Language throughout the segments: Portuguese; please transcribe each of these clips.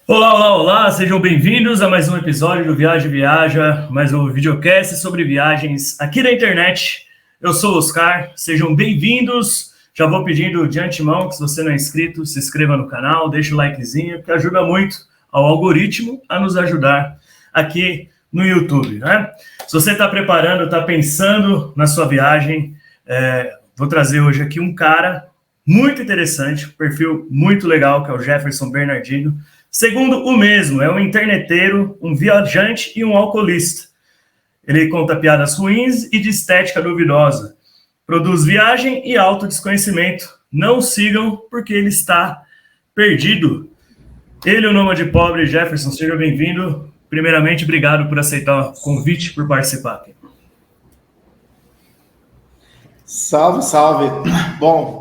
Olá, olá, olá, sejam bem-vindos a mais um episódio do Viagem Viaja, mais um videocast sobre viagens aqui na internet. Eu sou o Oscar, sejam bem-vindos. Já vou pedindo de antemão que se você não é inscrito, se inscreva no canal, deixa o likezinho, que ajuda muito ao algoritmo a nos ajudar aqui no YouTube, né? Se você está preparando, está pensando na sua viagem, vou trazer hoje aqui um cara muito interessante, um perfil muito legal, que é o Jefferson Bernardino. Segundo o mesmo, é um interneteiro, um viajante e um alcoolista. Ele conta piadas ruins e de estética duvidosa. Produz viagem e autodesconhecimento. Não o sigam, porque ele está perdido. Ele, o nômade pobre, Jefferson, seja bem-vindo. Primeiramente, obrigado por aceitar o convite, por participar. Salve, salve. Bom,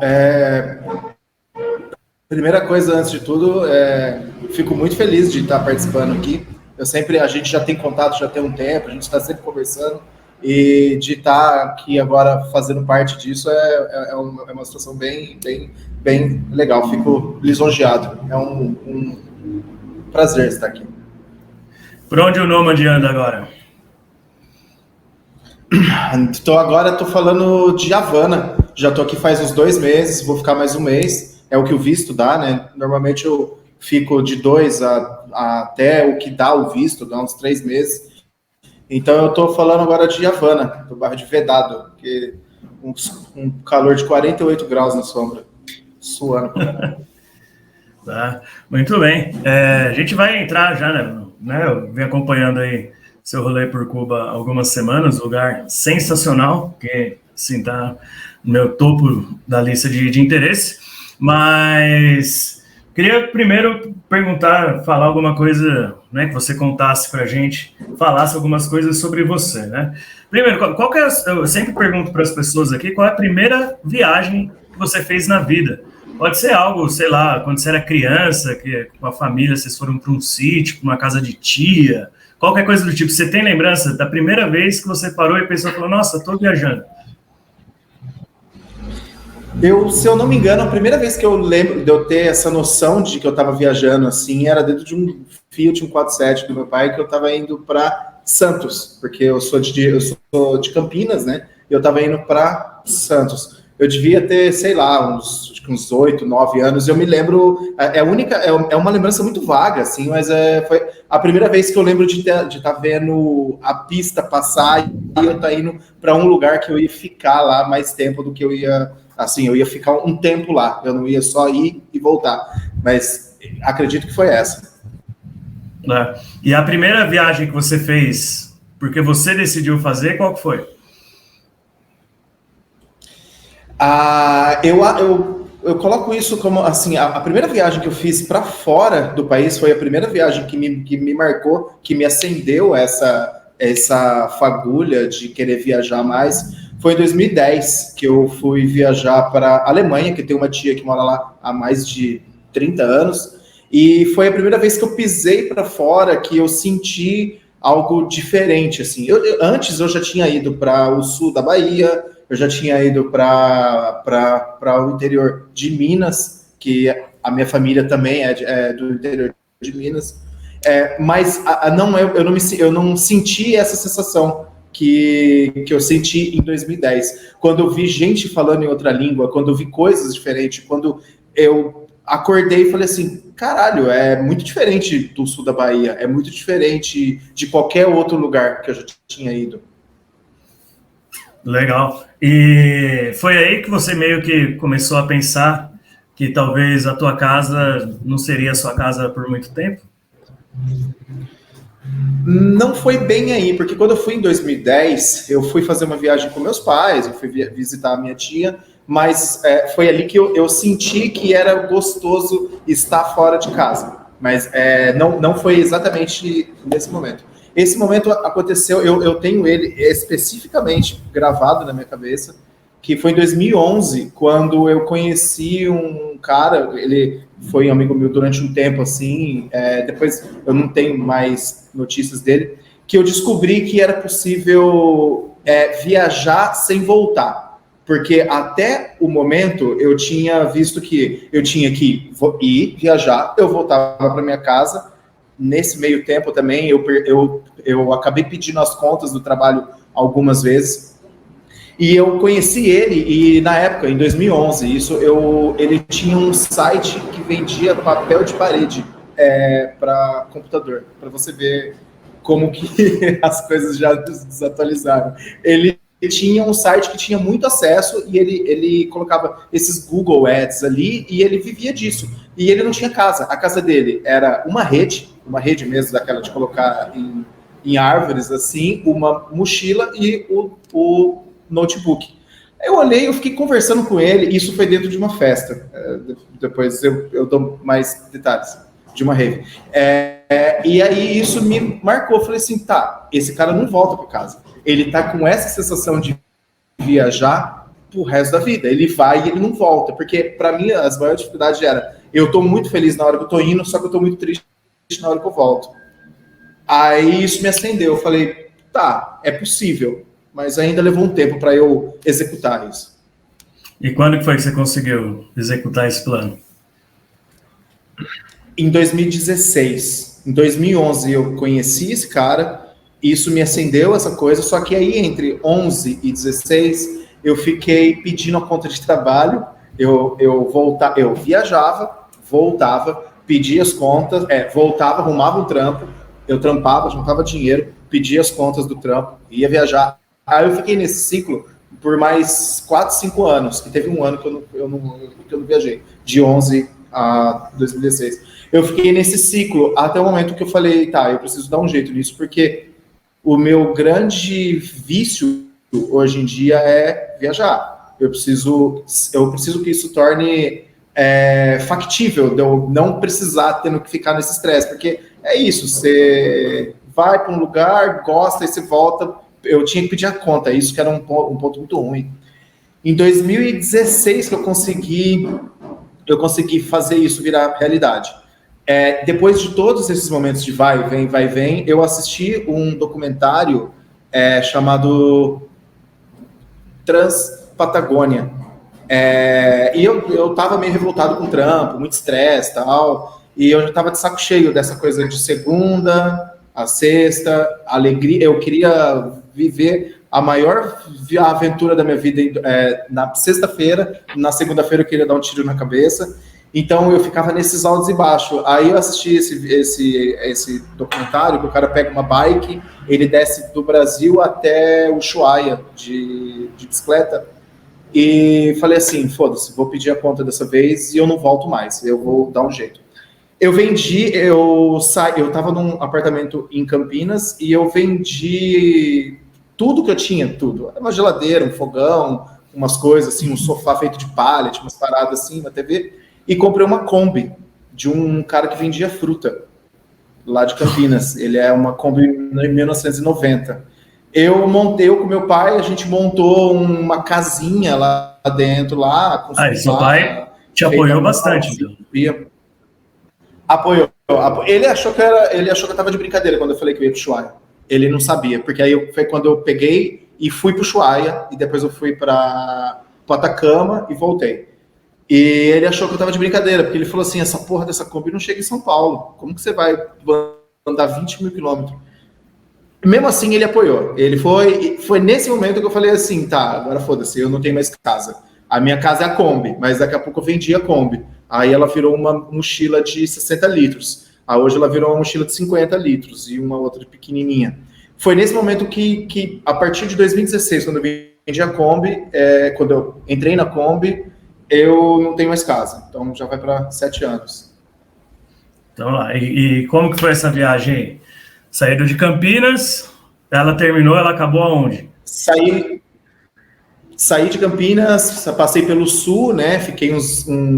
primeira coisa, antes de tudo, fico muito feliz de estar participando aqui. A gente já tem contato já tem um tempo, a gente está sempre conversando, e de estar aqui agora fazendo parte disso é uma situação bem legal. Fico lisonjeado. É um prazer estar aqui. Por onde o nômade anda agora? Estou falando de Havana. Já estou aqui faz uns 2 meses, vou ficar mais um mês. É o que o visto dá, né? Normalmente eu fico de 2 até o que dá o visto, dá uns 3 meses. Então eu estou falando agora de Havana, do bairro de Vedado, que um calor de 48 graus na sombra, suando. Tá, muito bem. A gente vai entrar já, né? Eu venho acompanhando aí seu rolê por Cuba há algumas semanas, lugar sensacional, que assim, tá no meu topo da lista de interesse. Mas queria primeiro falar alguma coisa, né, que você contasse pra gente, falasse algumas coisas sobre você, né? Primeiro, eu sempre pergunto para as pessoas aqui, qual é a primeira viagem que você fez na vida? Pode ser algo, sei lá, quando você era criança, que com a família vocês foram para um sítio, para uma casa de tia, qualquer coisa do tipo. Você tem lembrança da primeira vez que você parou e pensou, nossa, estou viajando? Se eu não me engano, a primeira vez que eu lembro de eu ter essa noção de que eu estava viajando assim, era dentro de um Fiat 147 do meu pai, que eu estava indo para Santos, porque eu sou de Campinas, né? E eu estava indo para Santos. Eu devia ter, sei lá, uns 8, 9 anos. Eu me lembro, é uma lembrança muito vaga, assim, mas foi a primeira vez que eu lembro de estar vendo a pista passar e eu estar indo para um lugar que eu ia ficar lá mais tempo do que eu ia. Assim, eu ia ficar um tempo lá, eu não ia só ir e voltar, mas acredito que foi essa. E a primeira viagem que você fez, porque você decidiu fazer, qual que foi? Eu coloco isso como, assim, a primeira viagem que eu fiz para fora do país foi a primeira viagem que me marcou, que me acendeu essa fagulha de querer viajar mais. Foi em 2010 que eu fui viajar para a Alemanha, que tem uma tia que mora lá há mais de 30 anos, e foi a primeira vez que eu pisei para fora, que eu senti algo diferente, assim. Antes eu já tinha ido para o sul da Bahia, eu já tinha ido para o interior de Minas, que a minha família também é do interior de Minas, mas eu não senti essa sensação que eu senti em 2010, quando eu vi gente falando em outra língua, quando eu vi coisas diferentes, quando eu acordei e falei assim, caralho, é muito diferente do sul da Bahia, é muito diferente de qualquer outro lugar que eu já tinha ido. Legal. E foi aí que você meio que começou a pensar que talvez a tua casa não seria a sua casa por muito tempo? Não foi bem aí, porque quando eu fui em 2010, eu fui fazer uma viagem com meus pais, eu fui visitar a minha tia, mas foi ali que eu senti que era gostoso estar fora de casa. Mas não foi exatamente nesse momento. Esse momento aconteceu, eu tenho ele especificamente gravado na minha cabeça, que foi em 2011, quando eu conheci um cara, ele foi um amigo meu durante um tempo, assim, depois eu não tenho mais notícias dele, que eu descobri que era possível viajar sem voltar. Porque até o momento eu tinha visto que eu tinha que ir viajar, eu voltava para minha casa, nesse meio tempo também, eu acabei pedindo as contas do trabalho algumas vezes. E eu conheci ele, e na época, em 2011, ele tinha um site que vendia papel de parede para computador, para você ver como que as coisas já desatualizaram. Ele tinha um site que tinha muito acesso e ele colocava esses Google Ads ali e ele vivia disso. E ele não tinha casa. A casa dele era uma rede mesmo, daquela de colocar em árvores, assim, uma mochila e o notebook. Eu olhei, eu fiquei conversando com ele, isso foi dentro de uma festa. Depois eu dou mais detalhes, de uma rave. E aí isso me marcou, eu falei assim, tá, esse cara não volta para casa. Ele tá com essa sensação de viajar pro resto da vida. Ele vai e ele não volta, porque para mim as maiores dificuldades era, eu tô muito feliz na hora que eu tô indo, só que eu tô muito triste na hora que eu volto. Aí isso me acendeu, eu falei, tá, é possível, mas ainda levou um tempo para eu executar isso. E quando que foi que você conseguiu executar esse plano? Em 2016. Em 2011 eu conheci esse cara, isso me acendeu essa coisa, só que aí entre 11 e 16 eu fiquei pedindo a conta de trabalho, eu viajava, voltava, pedia as contas, voltava, arrumava um trampo, eu trampava, juntava dinheiro, pedia as contas do trampo, ia viajar. Aí eu fiquei nesse ciclo por mais 4, 5 anos, que teve um ano que eu não viajei, de 11 a 2016. Eu fiquei nesse ciclo até o momento que eu falei, tá, eu preciso dar um jeito nisso, porque o meu grande vício hoje em dia é viajar. Eu preciso que isso torne factível, de eu não precisar tendo que ficar nesse estresse, porque é isso, você vai para um lugar, gosta e você volta. Eu tinha que pedir a conta, isso que era um ponto muito ruim. Em 2016 que eu consegui fazer isso virar realidade. Depois de todos esses momentos de vai e vem, eu assisti um documentário chamado Transpatagônia. E eu tava meio revoltado com o trampo, muito estresse e tal, e eu já tava de saco cheio dessa coisa de segunda a sexta, alegria. Eu queria viver a maior aventura da minha vida na sexta-feira, na segunda-feira eu queria dar um tiro na cabeça, então eu ficava nesses altos e baixos. Aí eu assisti esse documentário, que o cara pega uma bike, ele desce do Brasil até Ushuaia de bicicleta, e falei assim, foda-se, vou pedir a conta dessa vez e eu não volto mais, eu vou dar um jeito. Eu tava num apartamento em Campinas e eu vendi tudo que eu tinha, tudo. Uma geladeira, um fogão, umas coisas assim, um sofá feito de pallet, umas paradas assim, uma TV, e comprei uma Kombi de um cara que vendia fruta, lá de Campinas. Ele é uma Kombi em 1990. Eu com meu pai, a gente montou uma casinha lá dentro, com e seu pai te apoiou bastante, então. Apoiou. Ele achou que eu tava de brincadeira quando eu falei que eu ia pro Ushuaia. Ele não sabia, porque aí foi quando eu peguei e fui pro Ushuaia, e depois eu fui para Atacama e voltei. E ele achou que eu tava de brincadeira, porque ele falou assim, essa porra dessa Kombi não chega em São Paulo. Como que você vai andar 20 mil quilômetros? Mesmo assim, ele apoiou. Ele foi nesse momento que eu falei assim, tá, agora foda-se, eu não tenho mais casa. A minha casa é a Kombi, mas daqui a pouco eu vendi a Kombi. Aí ela virou uma mochila de 60 litros. Aí hoje ela virou uma mochila de 50 litros e uma outra pequenininha. Foi nesse momento que a partir de 2016, quando eu vendi a Kombi, quando eu entrei na Kombi, eu não tenho mais casa. Então já vai para 7 anos. Então lá, e como que foi essa viagem aí? Saíram de Campinas, ela acabou aonde? Saí de Campinas, passei pelo sul, né? Fiquei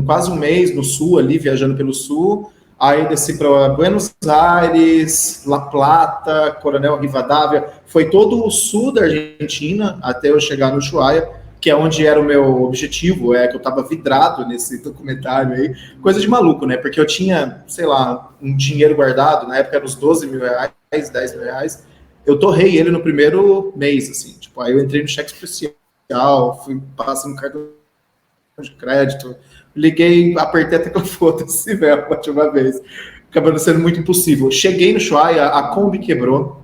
quase um mês no sul ali, viajando pelo sul. Aí desci para Buenos Aires, La Plata, Coronel Rivadavia. Foi todo o sul da Argentina até eu chegar no Ushuaia, que é onde era o meu objetivo, que eu estava vidrado nesse documentário aí. Coisa de maluco, né? Porque eu tinha, sei lá, um dinheiro guardado, na época era uns 12 mil reais, 10 mil reais. Eu torrei ele no primeiro mês, assim. Tipo, aí eu entrei no cheque especial, fui passando cartão de crédito, liguei, apertei até que eu foda-se mesmo, uma vez. acabando sendo muito impossível. Cheguei no Ushuaia, a Kombi quebrou,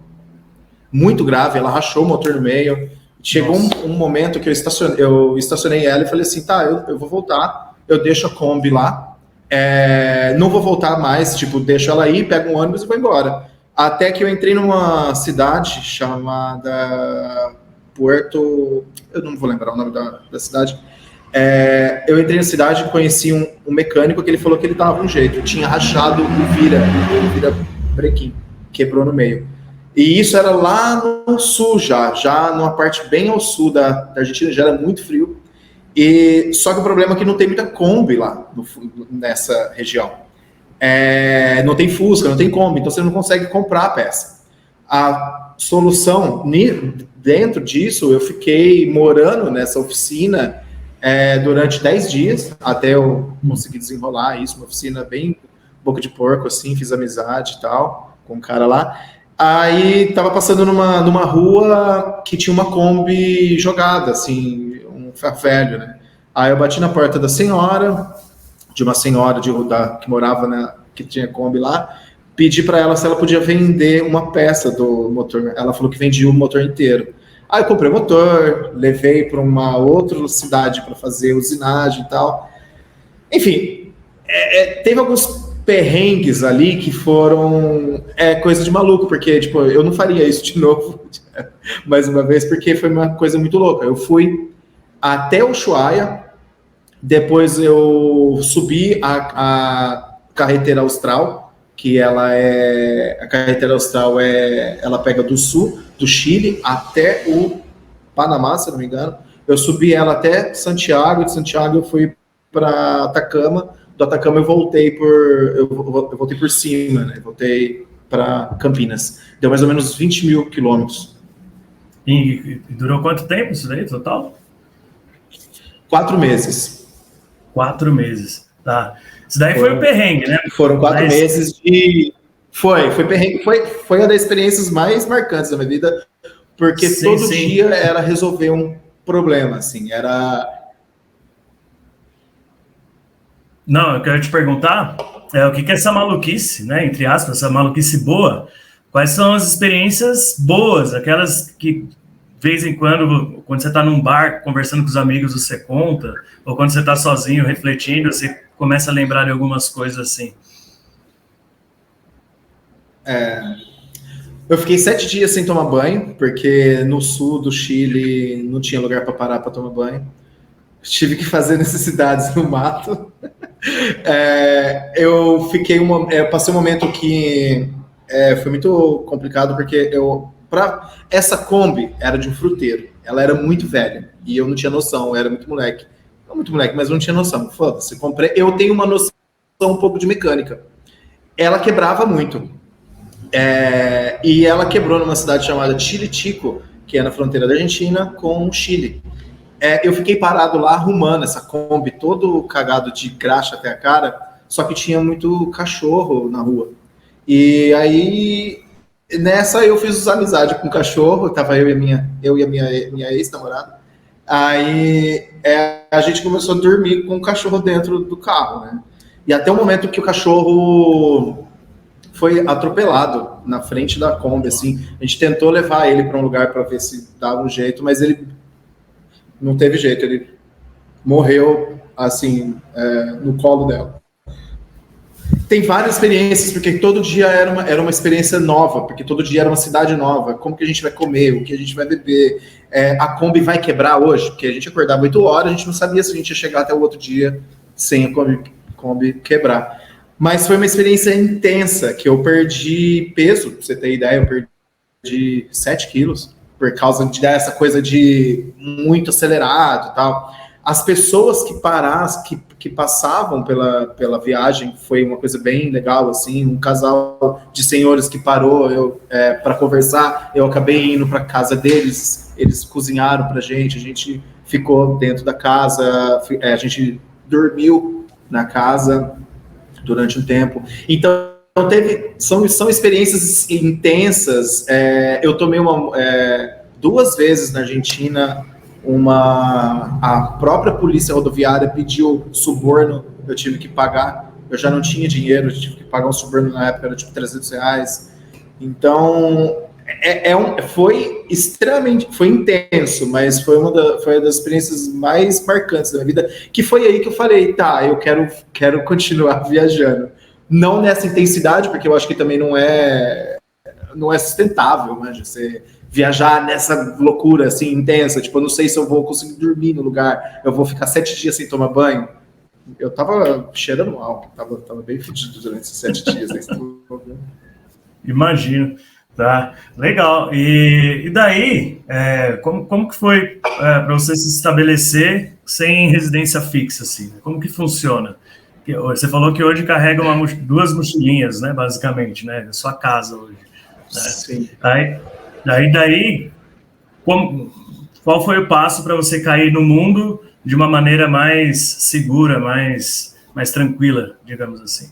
muito grave, ela rachou o motor no meio. Chegou um momento que eu estacionei ela e falei assim, tá, eu vou voltar, eu deixo a Kombi lá, não vou voltar mais, tipo, deixo ela aí, pego um ônibus e vou embora. Até que eu entrei numa cidade chamada Puerto... Eu não vou lembrar o nome da cidade. Eu entrei na cidade e conheci um mecânico que ele falou que ele dava um jeito. Tinha rachado o vira brequim, quebrou no meio. E isso era lá no sul já numa parte bem ao sul da Argentina, já era muito frio. Só que o problema é que não tem muita Kombi lá nessa região. Não tem Fusca, não tem Kombi, então você não consegue comprar a peça. A solução, dentro disso, eu fiquei morando nessa oficina durante 10 dias, até eu conseguir desenrolar isso, uma oficina bem boca de porco, assim, fiz amizade e tal, com um cara lá. Aí tava passando numa rua que tinha uma Kombi jogada, assim, um ferro velho, né? Aí eu bati na porta da senhora, de uma senhora que morava, que tinha Kombi lá, pedi para ela se ela podia vender uma peça do motor. Ela falou que vendia o motor inteiro. Aí eu comprei o motor, levei para uma outra cidade para fazer usinagem e tal. Enfim, teve alguns perrengues ali que foram coisa de maluco, porque tipo, eu não faria isso de novo, mais uma vez, porque foi uma coisa muito louca. Eu fui até o Ushuaia, depois eu subi a carretera austral, que a carretera austral ela pega do sul, do Chile, até o Panamá, se não me engano. Eu subi ela até Santiago, de Santiago eu fui para Atacama, do Atacama eu voltei por cima, né? Voltei para Campinas. Deu mais ou menos 20 mil quilômetros. E durou quanto tempo isso daí, total? 4 meses. 4 meses, tá. Isso daí foi o perrengue, né? Foram 4 meses de... Foi perrengue. Foi uma das experiências mais marcantes da minha vida, porque todo dia era resolver um problema, assim, era... Não, eu quero te perguntar o que é essa maluquice, né? Entre aspas, essa maluquice boa. Quais são as experiências boas, aquelas que, de vez em quando você está num bar conversando com os amigos, você conta, ou quando você está sozinho refletindo, você começa a lembrar de algumas coisas assim? Eu fiquei 7 dias sem tomar banho, porque no sul do Chile não tinha lugar para parar para tomar banho. Tive que fazer necessidades no mato. Eu passei um momento que foi muito complicado, porque essa Kombi era de um fruteiro. Ela era muito velha e eu não tinha noção, eu era muito moleque. Não muito moleque, mas eu não tinha noção. Foda-se, comprei. Eu tenho uma noção um pouco de mecânica. Ela quebrava muito. E ela quebrou numa cidade chamada Chilitico, que é na fronteira da Argentina com o Chile. Eu fiquei parado lá arrumando essa Kombi, todo cagado de graxa até a cara, só que tinha muito cachorro na rua. E aí, nessa eu fiz amizade com o cachorro, tava eu e a minha ex-namorada. Aí a gente começou a dormir com o cachorro dentro do carro, né? E até o momento que o cachorro foi atropelado na frente da Kombi, assim. A gente tentou levar ele para um lugar para ver se dava um jeito, mas ele não teve jeito, ele morreu, assim, no colo dela. Tem várias experiências, porque todo dia era uma experiência nova, porque todo dia era uma cidade nova. Como que a gente vai comer, o que a gente vai beber. A Kombi vai quebrar hoje, porque a gente acordava 8 horas, a gente não sabia se a gente ia chegar até o outro dia sem a Kombi quebrar. Mas foi uma experiência intensa, que eu perdi peso, pra você ter ideia, eu perdi 7 quilos, por causa dessa coisa de muito acelerado e tal. As pessoas que passavam pela viagem, foi uma coisa bem legal, assim, um casal de senhores que parou para conversar, eu acabei indo para casa deles, eles cozinharam pra gente, a gente ficou dentro da casa, a gente dormiu na casa durante um tempo. Então, são experiências intensas. Eu tomei 2 vezes na Argentina, a própria polícia rodoviária pediu suborno, eu tive que pagar eu já não tinha dinheiro, eu tive que pagar um suborno na época, era tipo R$300. Então, foi extremamente, foi intenso, mas foi uma das experiências mais marcantes da minha vida, que foi aí que eu falei, tá, eu quero continuar viajando. Não nessa intensidade, porque eu acho que também não é sustentável, né, você viajar nessa loucura assim intensa, tipo, eu não sei se eu vou conseguir dormir no lugar, eu vou ficar 7 dias sem tomar banho. Eu tava cheirando mal, tava bem fedido durante esses 7 dias. Imagino, tá? Legal. E daí, como que foi para você se estabelecer sem residência fixa, assim? Como que funciona? Você falou que hoje carrega 2 mochilinhas, né, basicamente, né? Sua casa hoje. Né? Sim. Daí, qual foi o passo para você cair no mundo de uma maneira mais segura, mais tranquila, digamos assim?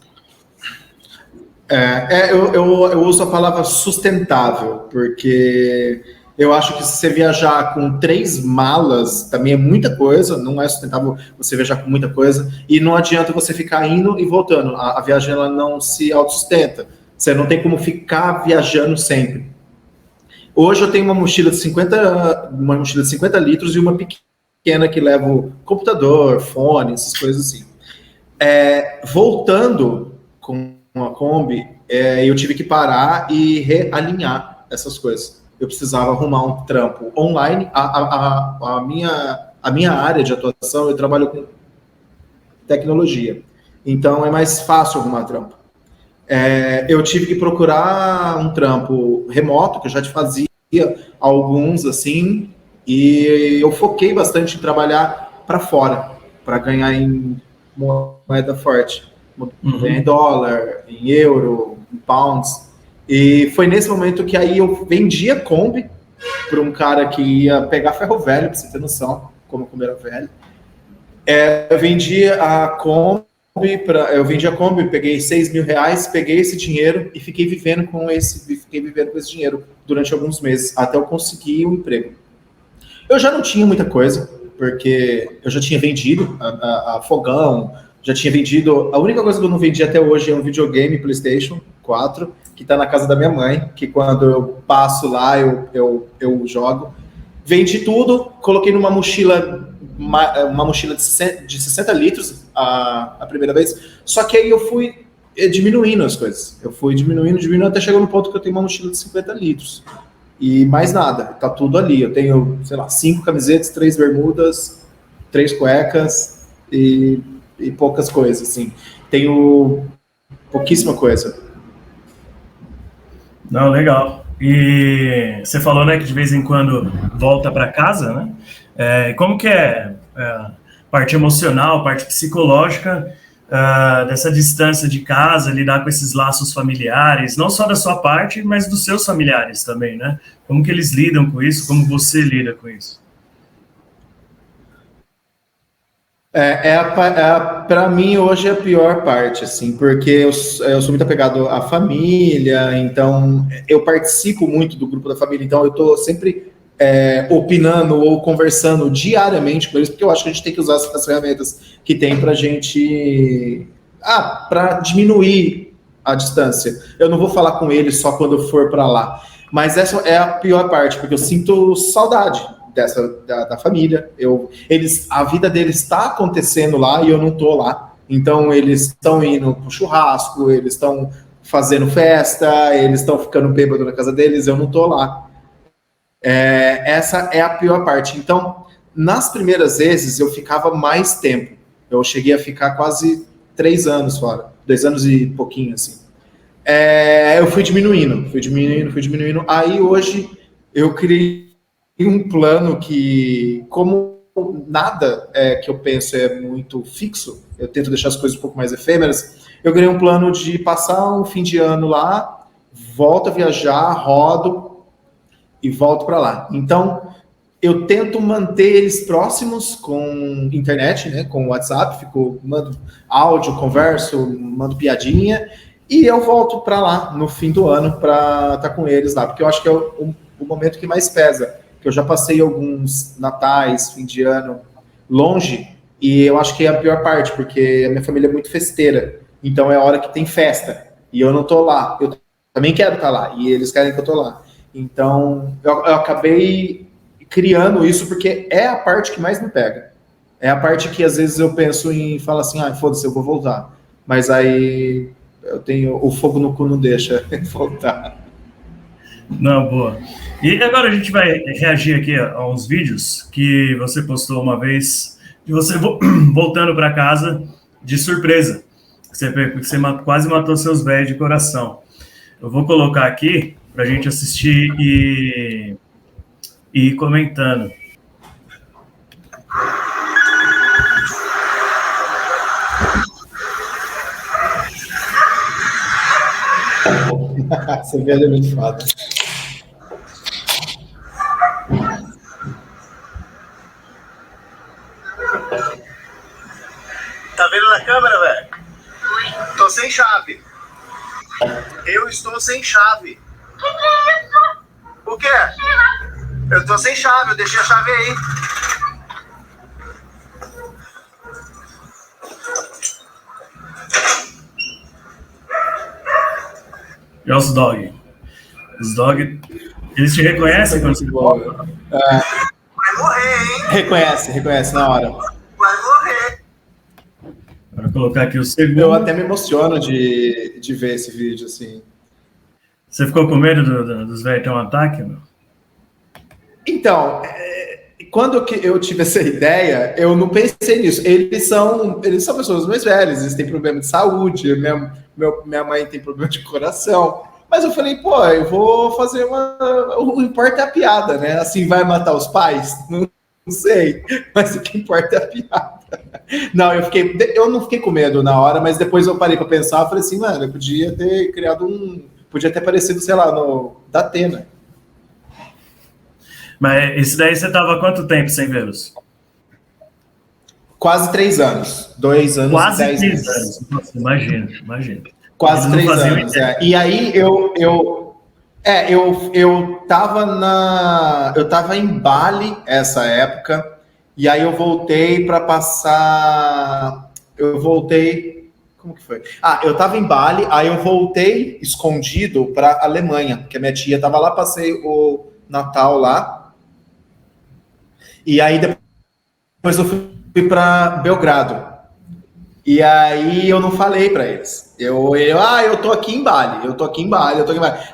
Eu uso a palavra sustentável, porque eu acho que se você viajar com 3 malas, também é muita coisa, não é sustentável você viajar com muita coisa, e não adianta você ficar indo e voltando, a viagem ela não se autossustenta, você não tem como ficar viajando sempre. Hoje eu tenho uma mochila de 50 litros e uma pequena que leva o computador, fone, essas coisas assim. Voltando com a Kombi, eu tive que parar e realinhar essas coisas. Eu precisava arrumar um trampo online. A minha área de atuação, eu trabalho com tecnologia. Então é mais fácil arrumar trampo. Eu tive que procurar um trampo remoto, que eu já te fazia alguns assim, e eu foquei bastante em trabalhar para fora, para ganhar em moeda forte, em dólar, em euro, em pounds. E foi nesse momento que aí eu vendi a Kombi para um cara que ia pegar ferro velho, para você ter noção como a Kombi era velho. Eu vendi a Kombi, peguei R$6.000, peguei esse dinheiro e fiquei vivendo com esse dinheiro durante alguns meses, até eu conseguir um emprego. Eu já não tinha muita coisa, porque eu já tinha vendido a fogão, já tinha vendido... A única coisa que eu não vendi até hoje é um videogame PlayStation 4, que está na casa da minha mãe, que quando eu passo lá, eu jogo. Vendi tudo, coloquei numa mochila de 60 litros a primeira vez, só que aí eu fui diminuindo as coisas. Eu fui diminuindo, até chegar no ponto que eu tenho uma mochila de 50 litros. E mais nada, tá tudo ali. Eu tenho, 5 camisetas, 3 bermudas, 3 cuecas e poucas coisas, assim. Tenho pouquíssima coisa. Não, legal. E você falou, né, que de vez em quando volta para casa, né? Como que é a parte emocional, a parte psicológica dessa distância de casa, lidar com esses laços familiares, não só da sua parte, mas dos seus familiares também, né? Como que eles lidam com isso? Como você lida com isso? Para mim, hoje é a pior parte, assim, porque eu sou muito apegado à família, então eu participo muito do grupo da família, então eu estou sempre opinando ou conversando diariamente com eles, porque eu acho que a gente tem que usar as ferramentas que tem para a gente para diminuir a distância. Eu não vou falar com eles só quando eu for para lá, mas essa é a pior parte, porque eu sinto saudade da família. A vida deles está acontecendo lá e eu não estou lá. Então eles estão indo pro churrasco, eles estão fazendo festa, eles estão ficando bêbados na casa deles, eu não estou lá. Essa é a pior parte. Então, nas primeiras vezes, eu ficava mais tempo. Eu cheguei a ficar quase 3 anos fora, 2 anos e pouquinho, assim. Eu fui diminuindo. Aí, hoje, eu criei um plano que, como nada que eu penso é muito fixo, eu tento deixar as coisas um pouco mais efêmeras, eu criei um plano de passar um fim de ano lá, volto a viajar, rodo e volto para lá. Então, eu tento manter eles próximos com internet, né, com WhatsApp, mando áudio, converso, mando piadinha, e eu volto para lá no fim do ano para estar com eles lá, porque eu acho que é o momento que mais pesa, que eu já passei alguns natais, fim de ano, longe, e eu acho que é a pior parte, porque a minha família é muito festeira. Então é a hora que tem festa. E eu não tô lá. Eu também quero estar lá. E eles querem que eu tô lá. Então eu acabei criando isso porque é a parte que mais me pega. É a parte que às vezes eu penso em falar assim, foda-se, eu vou voltar. Mas aí eu tenho o fogo no cu não deixa voltar. Não, boa. E agora a gente vai reagir aqui a uns vídeos que você postou uma vez de você voltando para casa de surpresa. Você quase matou seus velhos de coração. Eu vou colocar aqui para a gente assistir e ir comentando. Você vê, é muito foda. Tá vendo na câmera, velho? Tô sem chave. Eu estou sem chave. O quê? Eu tô sem chave, eu deixei a chave aí. E os dog. Os dog, eles te reconhecem quando você volta? Vai morrer, hein? Reconhece na hora. Vai morrer. Vou colocar aqui o segundo. Eu até me emociono de ver esse vídeo, assim. Você ficou com medo dos velhos ter um ataque? Não? Então, quando eu tive essa ideia, eu não pensei nisso. Eles são pessoas mais velhas, eles têm problema de saúde, minha mãe tem problema de coração. Mas eu falei, pô, eu vou fazer o importa é a piada, né? Assim, vai matar os pais? Não sei, mas o que importa é a piada. Não, eu não fiquei com medo na hora, mas depois eu parei para pensar, eu falei assim, mano, eu podia ter criado podia ter aparecido, sei lá, no Datena. Mas esse daí você tava há quanto tempo sem vê-los? Quase 3 anos. 2 anos Quase e 10 3 meses. anos. Nossa, imagina. Quase 3 anos, E aí eu tava em Bali essa época, e aí eu voltei para passar. Como que foi? Eu tava em Bali, aí eu voltei escondido para Alemanha, porque a minha tia tava lá, passei o Natal lá. E aí depois eu fui para Belgrado. E aí eu não falei para eles. Eu tô aqui em Bali,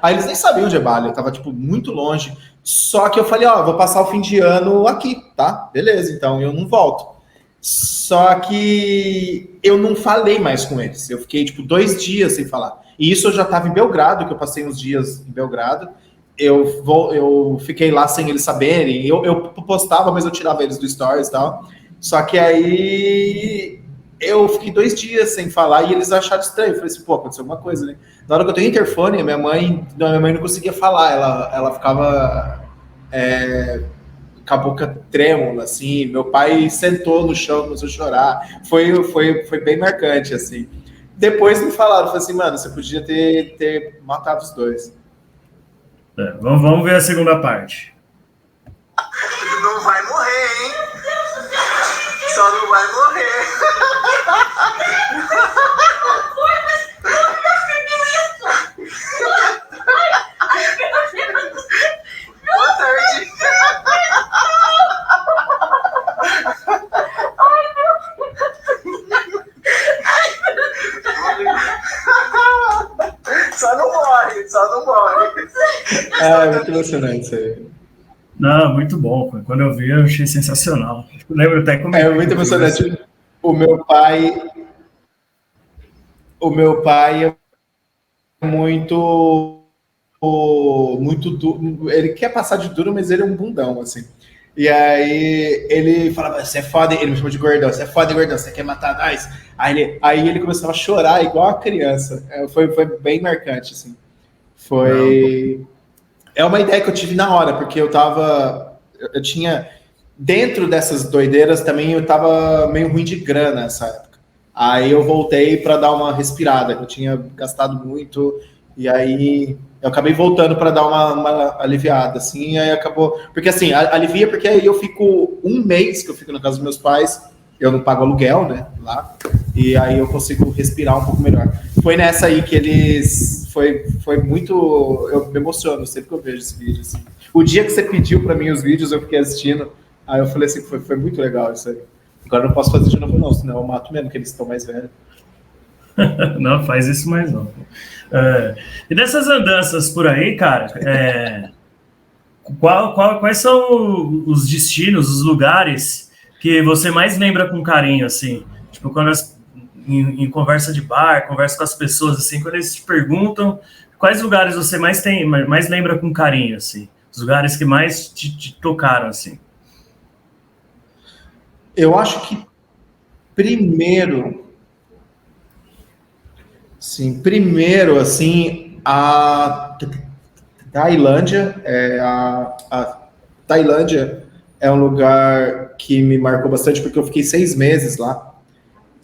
Aí eles nem sabiam onde é Bali, eu tava, tipo, muito longe. Só que eu falei, vou passar o fim de ano aqui, tá? Beleza, então eu não volto. Só que eu não falei mais com eles. Eu fiquei, tipo, 2 dias sem falar. E isso eu já tava em Belgrado, que eu passei uns dias em Belgrado. Eu fiquei lá sem eles saberem. Eu postava, mas eu tirava eles do Stories e tal. Só que aí eu fiquei 2 dias sem falar e eles acharam estranho. Eu falei assim, pô, aconteceu alguma coisa, né? Na hora que eu tenho interfone, minha mãe não conseguia falar. Ela ficava com a boca trêmula, assim. Meu pai sentou no chão, começou a chorar. Foi bem marcante, assim. Depois me falaram, falei assim, mano, você podia ter matado os dois. Vamos ver a segunda parte. Não vai morrer, hein? Só não vai morrer. Boa tarde. Só não morre. É muito emocionante isso aí. Não, muito bom. Quando eu vi, eu achei sensacional. Eu lembro até como é muito emocionante. O meu pai é muito duro. Ele quer passar de duro, mas ele é um bundão, assim. E aí ele falava, você é foda, ele me chamou de gordão, você é foda, gordão, você quer matar nós? Aí ele começava a chorar igual a criança. Foi bem marcante, assim. É uma ideia que eu tive na hora, porque eu tinha, dentro dessas doideiras também, eu tava meio ruim de grana nessa época. Aí eu voltei para dar uma respirada, que eu tinha gastado muito, e aí eu acabei voltando para dar uma aliviada, assim, aí acabou, porque assim, alivia porque aí eu fico 1 mês que eu fico na casa dos meus pais, eu não pago aluguel, né, lá, e aí eu consigo respirar um pouco melhor. Foi nessa aí que eles... Foi muito... Eu me emociono sempre que eu vejo esse vídeo, assim. O dia que você pediu pra mim os vídeos, eu fiquei assistindo, aí eu falei assim, foi muito legal isso aí. Agora eu não posso fazer de novo não, senão eu mato mesmo, que eles estão mais velhos. Não, faz isso mais não. E dessas andanças por aí, cara, quais são os destinos, os lugares que você mais lembra com carinho, assim? Tipo, quando em conversa de bar, conversa com as pessoas, assim, quando eles te perguntam quais lugares você mais lembra com carinho, assim? Os lugares que mais te tocaram, assim? Eu acho que primeiro, assim, a Tailândia, a Tailândia é um lugar que me marcou bastante porque eu fiquei 6 meses lá.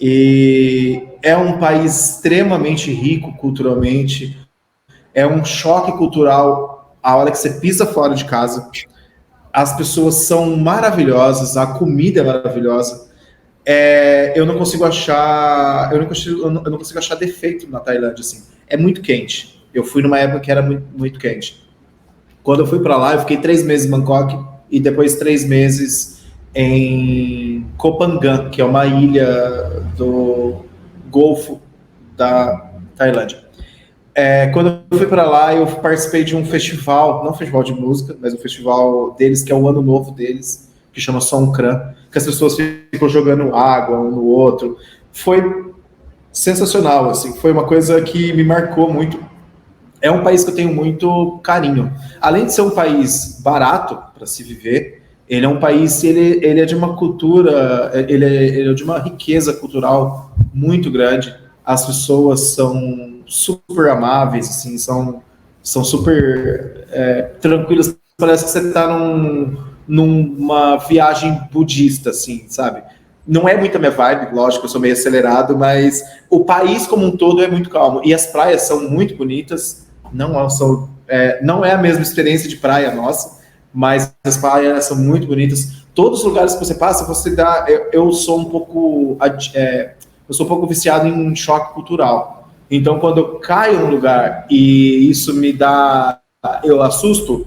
E é um país extremamente rico culturalmente, é um choque cultural a hora que você pisa fora de casa. As pessoas são maravilhosas, a comida é maravilhosa. Eu não consigo achar, eu não consigo achar defeito na Tailândia, assim. É muito quente. Eu fui numa época que era muito, muito quente. Quando eu fui para lá, eu fiquei 3 meses em Bangkok e depois 3 meses em Koh Phangan, que é uma ilha do Golfo da Tailândia. Quando eu fui para lá, eu participei de um festival, não um festival de música, mas um festival deles, que é o ano novo deles, que chama Songkran, que as pessoas ficam jogando água um no outro. Foi sensacional, assim, foi uma coisa que me marcou muito. É um país que eu tenho muito carinho. Além de ser um país barato para se viver, ele é um país, ele é de uma cultura, ele é de uma riqueza cultural muito grande. As pessoas são super amáveis, assim, são super tranquilas. Parece que você está numa viagem budista, assim, sabe? Não é muito a minha vibe, lógico, eu sou meio acelerado, mas o país como um todo é muito calmo. E as praias são muito bonitas, não é a mesma experiência de praia nossa, mas as praias são muito bonitas. Todos os lugares que você passa, você dá... Eu sou um pouco viciado em choque cultural. Então, quando eu caio num lugar e isso eu assusto,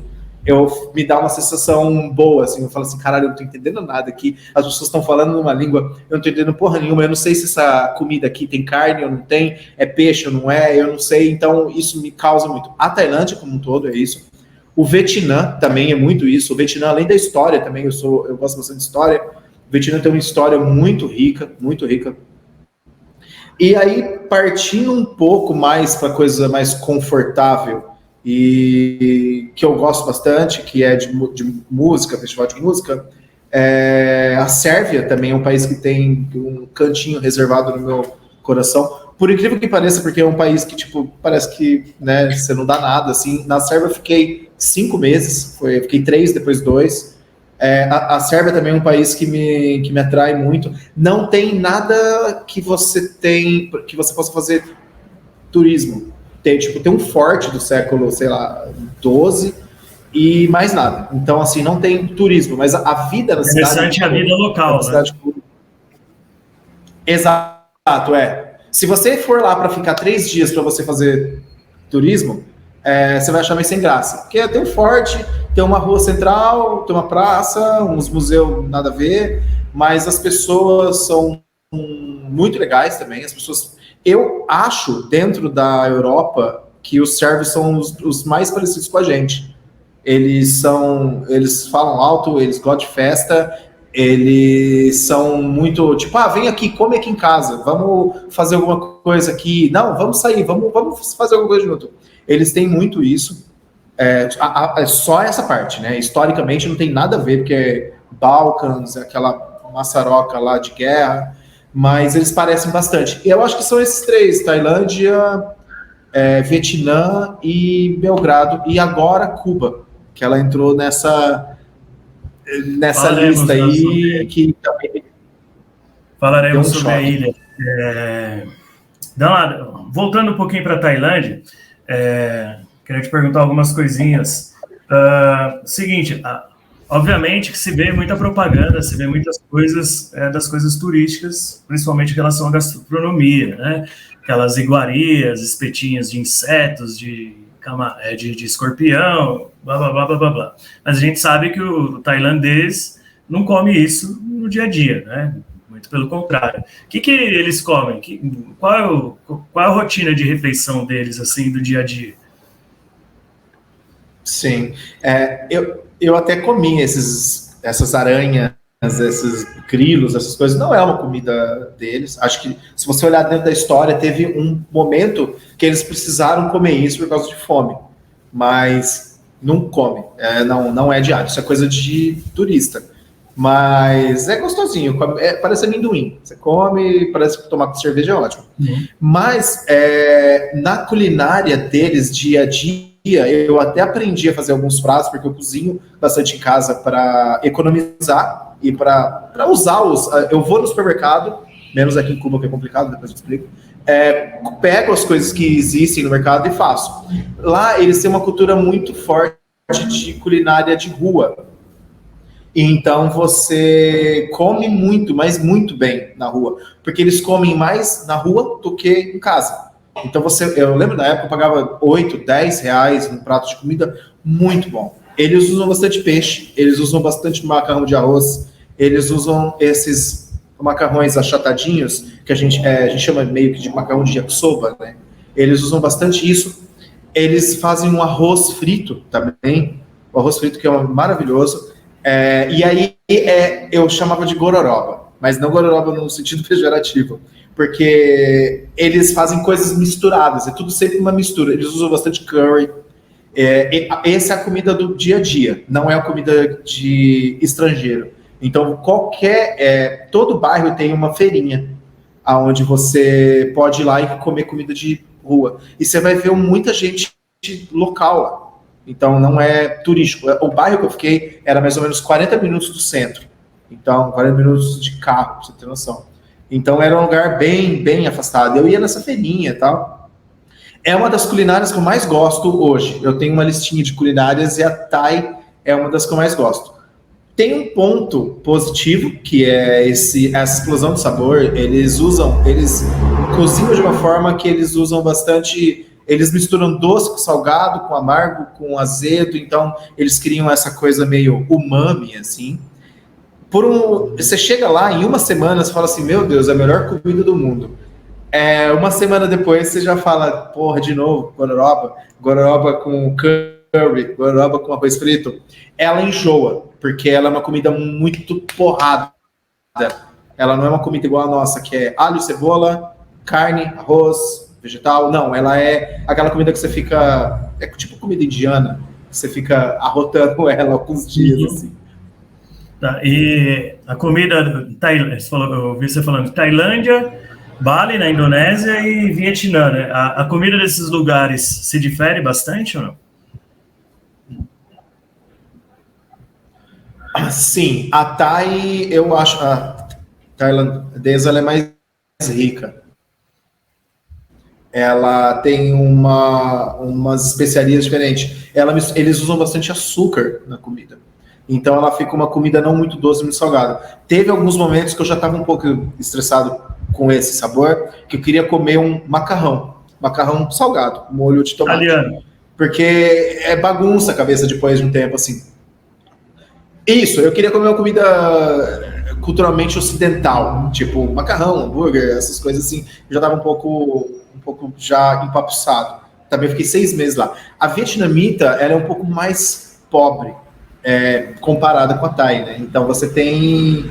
me dá uma sensação boa, assim, eu falo assim, caralho, eu não tô entendendo nada aqui, as pessoas estão falando numa língua, eu não tô entendendo porra nenhuma, eu não sei se essa comida aqui tem carne ou não tem, é peixe ou não é, eu não sei, então isso me causa muito. A Tailândia como um todo é isso. O Vietnã também é muito isso. O Vietnã, além da história também, eu gosto bastante de história, o Vietnã tem uma história muito rica, muito rica. E aí, partindo um pouco mais para coisa mais confortável, e que eu gosto bastante, que é de música, festival de música, a Sérvia também é um país que tem um cantinho reservado no meu coração. Por incrível que pareça, porque é um país que, tipo, parece que, né, você não dá nada, assim. Na Sérvia eu fiquei 5 meses, eu fiquei 3, depois 2. A Sérvia também é um país que me atrai muito. Não tem nada que você possa fazer turismo. Tem um forte do século, sei lá, 12 e mais nada. Então, assim, não tem turismo, mas a vida na cidade... Interessante a vida local, né? Exato, Se você for lá para ficar 3 dias para você fazer turismo, você vai achar meio sem graça. Porque tem um forte, tem uma rua central, tem uma praça, uns museus nada a ver, mas as pessoas são muito legais também. As pessoas, eu acho, dentro da Europa, que os sérvios são os mais parecidos com a gente. Eles falam alto, eles gostam de festa, eles são muito, tipo, vem aqui, come aqui em casa, vamos fazer alguma coisa aqui. Não, vamos sair, vamos fazer alguma coisa junto. Eles têm muito isso. Só essa parte, né? Historicamente não tem nada a ver, porque Balcãs, aquela maçaroca lá de guerra, mas eles parecem bastante. E eu acho que são esses 3, Tailândia, Vietnã e Belgrado, e agora Cuba, que ela entrou nessa lista aí, que também... Falaremos sobre a ilha. Voltando um pouquinho para a Tailândia, queria te perguntar algumas coisinhas. Seguinte, obviamente que se vê muita propaganda, se vê muitas coisas das coisas turísticas, principalmente em relação à gastronomia, né? Aquelas iguarias, espetinhos de insetos, de escorpião, blá, blá, blá, blá, blá, blá. Mas a gente sabe que o tailandês não come isso no dia a dia, né? Muito pelo contrário. O que eles comem? Qual é a rotina de refeição deles, assim, do dia a dia? Sim. Eu até comi essas aranhas, esses grilos, essas coisas. Não é uma comida deles. Acho que, se você olhar dentro da história, teve um momento que eles precisaram comer isso por causa de fome. Mas não come. Não é diário. Isso é coisa de turista. Mas é gostosinho. Parece amendoim. Você come, parece que tomar cerveja é ótimo. Uhum. Mas na culinária deles, dia a dia, eu até aprendi a fazer alguns pratos, porque eu cozinho bastante em casa para economizar e para usar eu vou no supermercado, menos aqui em Cuba, que é complicado, depois eu explico. Pego as coisas que existem no mercado e faço. Lá eles têm uma cultura muito forte de culinária de rua. Então você come muito, mas muito bem na rua, porque eles comem mais na rua do que em casa. Então eu lembro na época eu pagava 8, 10 reais num prato de comida muito bom. Eles usam bastante peixe, eles usam bastante macarrão de arroz, eles usam esses macarrões achatadinhos, que a gente chama meio que de macarrão de yakisoba, né? Eles usam bastante isso. Eles fazem um arroz frito também, o arroz frito que é maravilhoso. E aí eu chamava de gororoba, mas não gororoba no sentido pejorativo, porque eles fazem coisas misturadas, é tudo sempre uma mistura. Eles usam bastante curry. Essa é a comida do dia a dia, não é a comida de estrangeiro. Então todo bairro tem uma feirinha onde você pode ir lá e comer comida de rua, e você vai ver muita gente local lá. Então não é turístico. O bairro que eu fiquei era mais ou menos 40 minutos do centro. Então, 40 minutos de carro, pra você ter noção. Então era um lugar bem, bem afastado. Eu ia nessa feirinha e tal. É uma das culinárias que eu mais gosto hoje. Eu tenho uma listinha de culinárias e a Thai é uma das que eu mais gosto. Tem um ponto positivo, que é essa explosão de sabor. Eles cozinham de uma forma que eles usam bastante. Eles misturam doce com salgado, com amargo, com azedo. Então eles criam essa coisa meio umami, assim. Você chega lá, em uma semana, você fala assim, meu Deus, é a melhor comida do mundo. Uma semana depois, você já fala, porra, de novo, gororoba com curry, gororoba com arroz frito. Ela enjoa, porque ela é uma comida muito porrada. Ela não é uma comida igual a nossa, que é alho, cebola, carne, arroz, vegetal. Não, ela é aquela comida que você fica... É tipo comida indiana, você fica arrotando ela alguns dias, assim. Tá, e a comida, eu ouvi você falando de Tailândia, Bali, na Indonésia, e Vietnã, né? A comida desses lugares se difere bastante ou não? Sim, a Thai, eu acho, a tailandesa, ela é mais rica. Ela tem umas especiarias diferentes. Eles usam bastante açúcar na comida. Então ela fica uma comida não muito doce, muito salgada. Teve alguns momentos que eu já estava um pouco estressado com esse sabor, que eu queria comer um macarrão salgado, molho de tomate. Italiano. Porque é bagunça a cabeça depois de um tempo, assim. Isso, eu queria comer uma comida culturalmente ocidental, tipo macarrão, hambúrguer, essas coisas assim. Eu já estava um pouco já empapuçado. Também fiquei 6 meses lá. A vietnamita, ela é um pouco mais pobre, comparada com a Thai, né? Então você tem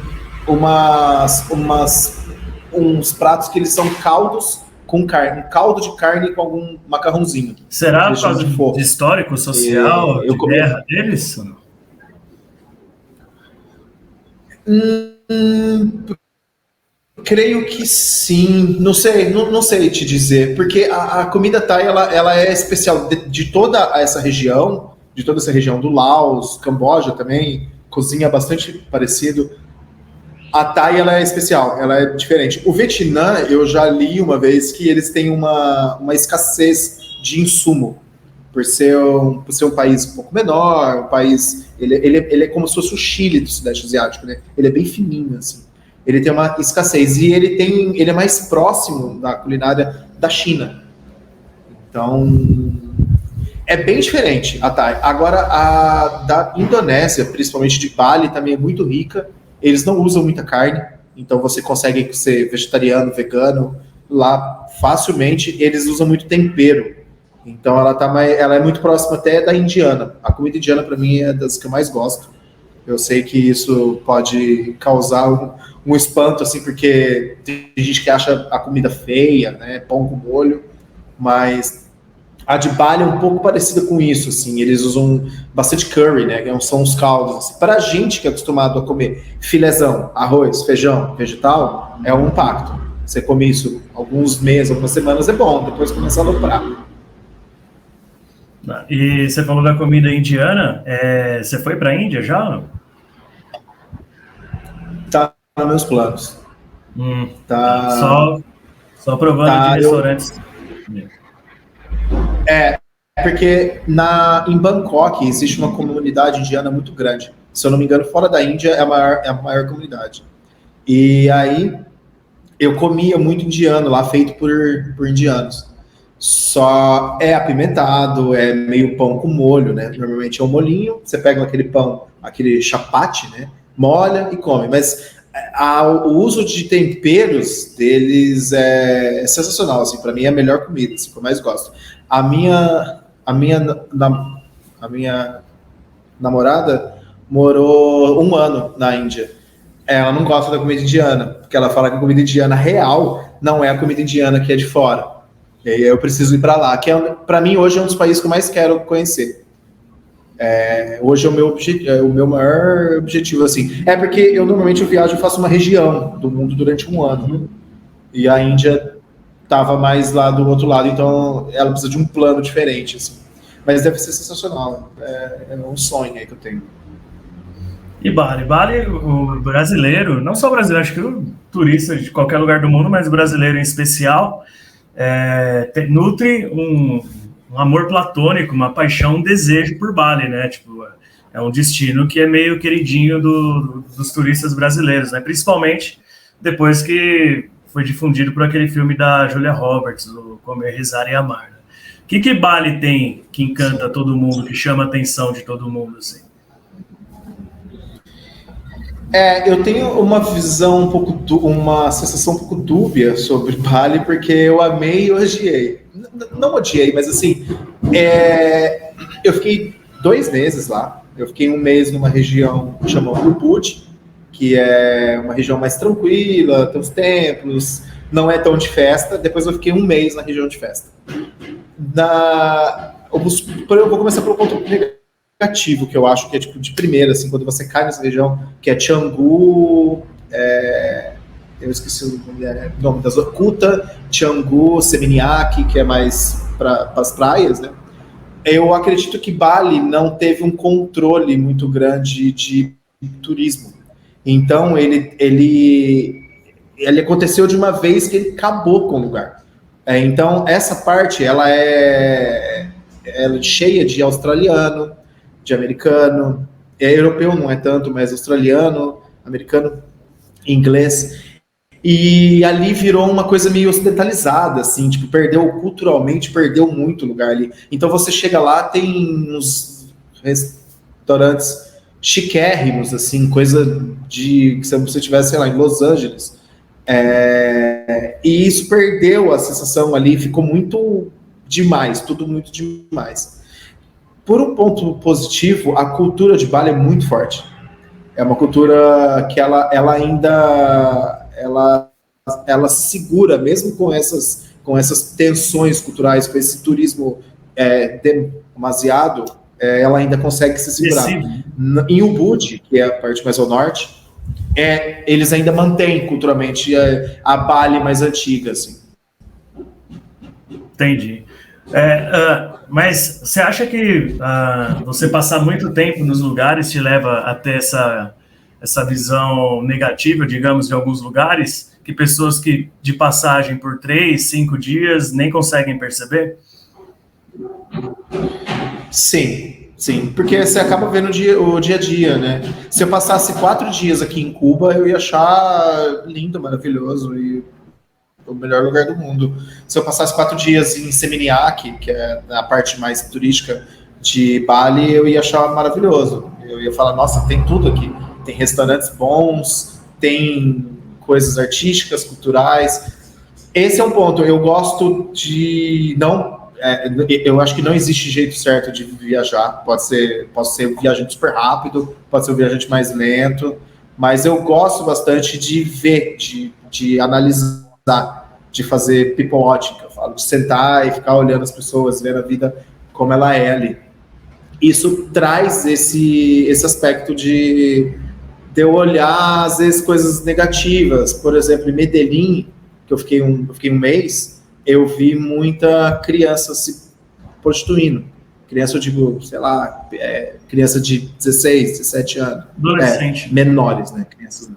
uns pratos que eles são caldos com carne, um caldo de carne com algum macarrãozinho. Será por causa de histórico, social, de guerra deles? Creio que sim, não sei te dizer, porque a comida Thai ela é especial de toda essa região do Laos, Camboja também, cozinha bastante parecido. A Thai ela é especial, ela é diferente. O Vietnã, eu já li uma vez que eles têm uma escassez de insumo. por ser um país um pouco menor, um país... Ele é como se fosse o Chile do Sudeste Asiático, né? Ele é bem fininho, assim. Ele tem uma escassez. E ele é mais próximo da culinária da China. Então, é bem diferente a Thai. Agora, a da Indonésia, principalmente de Bali, também é muito rica. Eles não usam muita carne, então você consegue ser vegetariano, vegano lá facilmente. Eles usam muito tempero. Então, ela é muito próxima até da indiana. A comida indiana, para mim, é das que eu mais gosto. Eu sei que isso pode causar um espanto, assim, porque tem gente que acha a comida feia, né? Pão com molho, mas a de Bali é um pouco parecida com isso, assim. Eles usam bastante curry, né? São os caldos. Assim. Para a gente que é acostumado a comer filezão, arroz, feijão, vegetal, é um impacto. Você come isso alguns meses, algumas semanas, é bom. Depois começa a aloprar. E você falou da comida indiana, você foi para a Índia já? Não? Tá nos meus planos. Tá. Só provando de restaurantes. Porque em Bangkok existe uma comunidade indiana muito grande. Se eu não me engano, fora da Índia é a maior comunidade. E aí eu comia muito indiano lá, feito por indianos. Só é apimentado, é meio pão com molho, né? Normalmente é um molhinho, você pega aquele pão, aquele chapati, né? Molha e come. Mas o uso de temperos deles é sensacional, assim. Para mim é a melhor comida, assim, que eu mais gosto. A minha namorada morou 1 ano na Índia. Ela não gosta da comida indiana, porque ela fala que a comida indiana real não é a comida indiana que é de fora. E aí eu preciso ir para lá, que para mim hoje é um dos países que eu mais quero conhecer. Hoje é o meu maior objetivo, assim. É porque eu normalmente viajo e faço uma região do mundo durante 1 ano. E a Índia estava mais lá do outro lado, então ela precisa de um plano diferente, assim. Mas deve ser sensacional. É um sonho aí que eu tenho. E Bali, o brasileiro, não só o brasileiro, acho que o turista de qualquer lugar do mundo, mas o brasileiro em especial, nutre um amor platônico, uma paixão, um desejo por Bali, né? Tipo, é um destino que é meio queridinho dos turistas brasileiros, né? Principalmente depois que foi difundido por aquele filme da Julia Roberts, o Comer, Rezar e Amar. Né? O que Bali tem que encanta todo mundo, que chama a atenção de todo mundo, assim? Eu tenho uma visão uma sensação um pouco dúbia sobre Bali, porque eu amei e odiei. Não odiei, mas assim, eu fiquei 2 meses lá. Eu fiquei 1 mês numa região chamada Ubud, que é uma região mais tranquila, tem os templos, não é tão de festa. Depois eu fiquei 1 mês na região de festa. Eu vou começar pelo ponto negativo, que eu acho que é tipo de primeira, assim, quando você cai nessa região, que é Canggu, eu esqueci o nome das Kuta, Canggu, Seminyak, que é mais para as praias, né? Eu acredito que Bali não teve um controle muito grande de turismo. Então, ele aconteceu de uma vez que ele acabou com o lugar. Então, essa parte, ela é cheia de australiano, de americano, europeu não é tanto, mas australiano, americano, inglês. E ali virou uma coisa meio ocidentalizada, assim, tipo, culturalmente, perdeu muito lugar ali. Então você chega lá, tem uns restaurantes chiquérrimos, assim, coisa de que se você estivesse, sei lá, em Los Angeles. E isso perdeu a sensação ali, ficou muito demais, tudo muito demais. Por um ponto positivo, a cultura de Bali é muito forte. É uma cultura que ela ainda se segura, mesmo com essas tensões culturais, com esse turismo demasiado, ela ainda consegue se segurar. Em Ubud, que é a parte mais ao norte, eles ainda mantêm culturalmente a Bali mais antiga, assim. Entendi. Mas você acha que você passar muito tempo nos lugares te leva a ter essa visão negativa, digamos, de alguns lugares, que pessoas que de passagem por 3, 5 dias nem conseguem perceber? Sim, porque você acaba vendo o dia a dia, né? Se eu passasse 4 dias aqui em Cuba, eu ia achar lindo, maravilhoso e o melhor lugar do mundo. Se eu passasse 4 dias em Seminyak, que é a parte mais turística de Bali, eu ia achar maravilhoso. Eu ia falar, nossa, tem tudo aqui. Tem restaurantes bons, tem coisas artísticas, culturais. Esse é um ponto. Eu gosto de não... eu acho que não existe jeito certo de viajar. Pode ser um viajante super rápido, pode ser um viajante mais lento, mas eu gosto bastante de ver, de analisar, de fazer people watching, que eu falo, de sentar e ficar olhando as pessoas, ver a vida como ela é ali. Isso traz esse aspecto de eu olhar, às vezes, coisas negativas. Por exemplo, em Medellín, que eu fiquei um mês, eu vi muita criança se prostituindo. Criança, eu digo, sei lá, criança de 16, 17 anos. Adolescente. Menores, né? Crianças.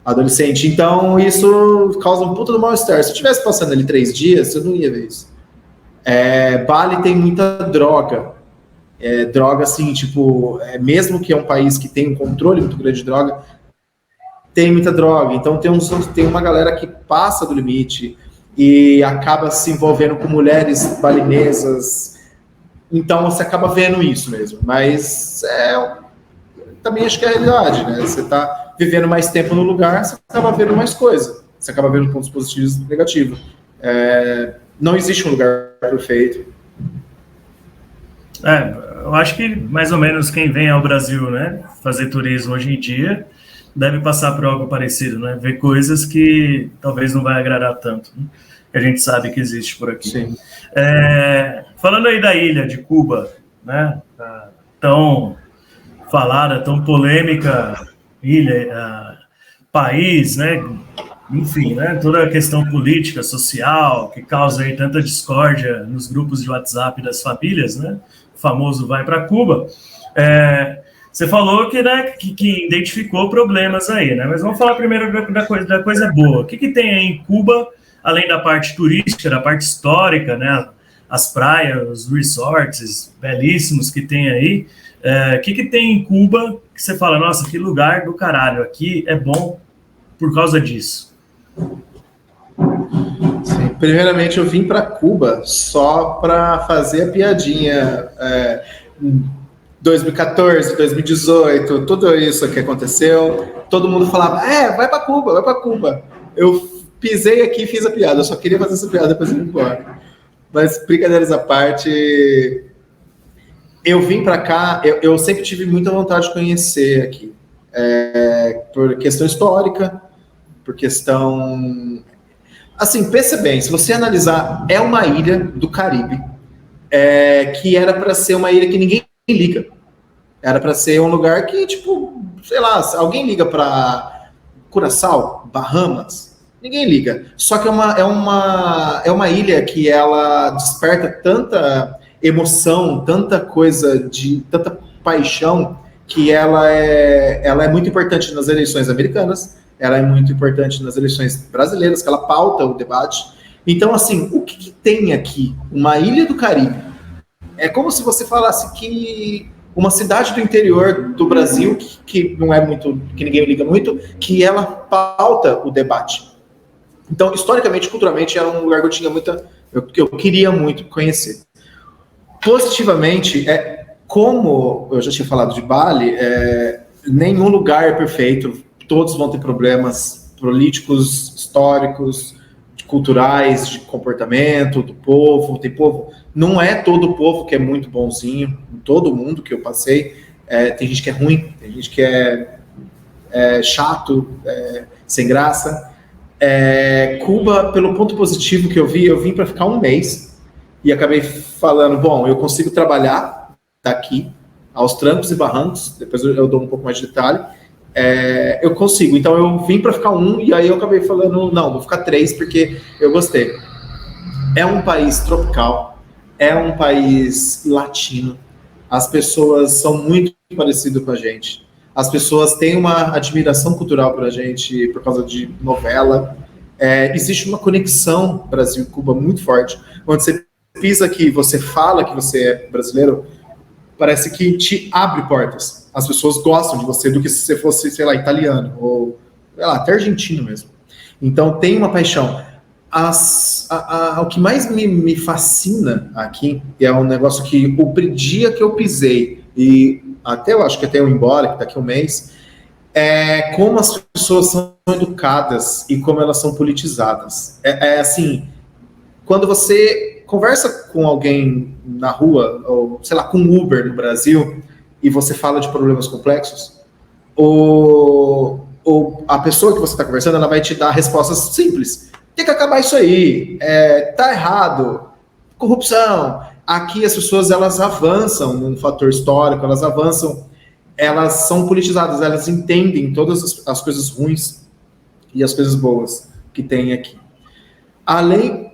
Adolescente. Então, isso causa um puta do mal-estar. Se eu estivesse passando ali 3 dias, eu não ia ver isso. Bali tem muita droga. Droga, assim, tipo, mesmo que é um país que tem um controle muito grande de droga, tem muita droga. Então, tem uma galera que passa do limite e acaba se envolvendo com mulheres balinesas. Então, você acaba vendo isso mesmo. Mas também acho que é a realidade, né? Você está vivendo mais tempo no lugar, você acaba vendo mais coisa. Você acaba vendo pontos positivos e negativos. Não existe um lugar perfeito. Eu acho que mais ou menos quem vem ao Brasil, né, fazer turismo hoje em dia, deve passar por algo parecido, né? Ver coisas que talvez não vai agradar tanto, né? Que a gente sabe que existe por aqui. Sim. Falando aí da ilha de Cuba, né? Tão falada, tão polêmica ilha, país, né? Enfim, né? Toda a questão política, social, que causa aí tanta discórdia nos grupos de WhatsApp das famílias, né? O famoso vai para Cuba. Você falou que, né, que identificou problemas aí, né? Mas vamos falar primeiro da coisa boa. O que tem aí em Cuba, além da parte turística, da parte histórica, né? As praias, os resorts belíssimos que tem aí. O que tem em Cuba que você fala, nossa, que lugar do caralho, aqui é bom por causa disso? Sim. Primeiramente, eu vim para Cuba só para fazer a piadinha. 2014, 2018, tudo isso que aconteceu, todo mundo falava, vai para Cuba, vai para Cuba. Eu pisei aqui e fiz a piada, eu só queria fazer essa piada depois de ir embora. Mas, brincadeiras à parte, eu vim para cá, eu sempre tive muita vontade de conhecer aqui. Por questão histórica, por questão... Assim, pensa bem, se você analisar, é uma ilha do Caribe, que era para ser uma ilha que ninguém liga. Era para ser um lugar que, tipo, sei lá, alguém liga para Curaçao, Bahamas, ninguém liga. Só que é uma ilha que ela desperta tanta emoção, tanta coisa, tanta paixão, que ela é muito importante nas eleições americanas, ela é muito importante nas eleições brasileiras, que ela pauta o debate. Então, assim, o que tem aqui? Uma ilha do Caribe. É como se você falasse que uma cidade do interior do Brasil, que não é muito, que ninguém liga muito, que ela pauta o debate. Então, historicamente, culturalmente, era um lugar que eu tinha eu queria muito conhecer. Positivamente, como eu já tinha falado de Bali, nenhum lugar é perfeito, todos vão ter problemas políticos, históricos, culturais, de comportamento do povo. Não é todo o povo que é muito bonzinho, todo mundo que eu passei, tem gente que é ruim, tem gente que é chato, sem graça. Cuba, pelo ponto positivo que eu vim para ficar um mês e acabei falando, bom, eu consigo trabalhar daqui aos trancos e barrancos, depois eu dou um pouco mais de detalhe, eu consigo. Então eu vim para ficar e aí eu acabei falando, não, vou ficar 3 porque eu gostei. É um país tropical, é um país latino, as pessoas são muito parecidas com a gente, as pessoas têm uma admiração cultural para a gente por causa de novela, existe uma conexão Brasil e Cuba muito forte, onde você pisa aqui, você fala que você é brasileiro, parece que te abre portas. As pessoas gostam de você do que se você fosse, sei lá, italiano, ou, sei lá, até argentino mesmo. Então, tem uma paixão. O que mais me fascina aqui é um negócio que o dia que eu pisei, e até eu acho que até eu ir embora, que daqui a um mês, é como as pessoas são educadas e como elas são politizadas. Assim, quando você conversa com alguém na rua, ou sei lá, com Uber no Brasil, e você fala de problemas complexos, ou a pessoa que você está conversando, ela vai te dar respostas simples. Tem que acabar isso aí, tá errado, corrupção. Aqui as pessoas, elas avançam num fator histórico, elas avançam, elas são politizadas, elas entendem todas as coisas ruins e as coisas boas que tem aqui. Além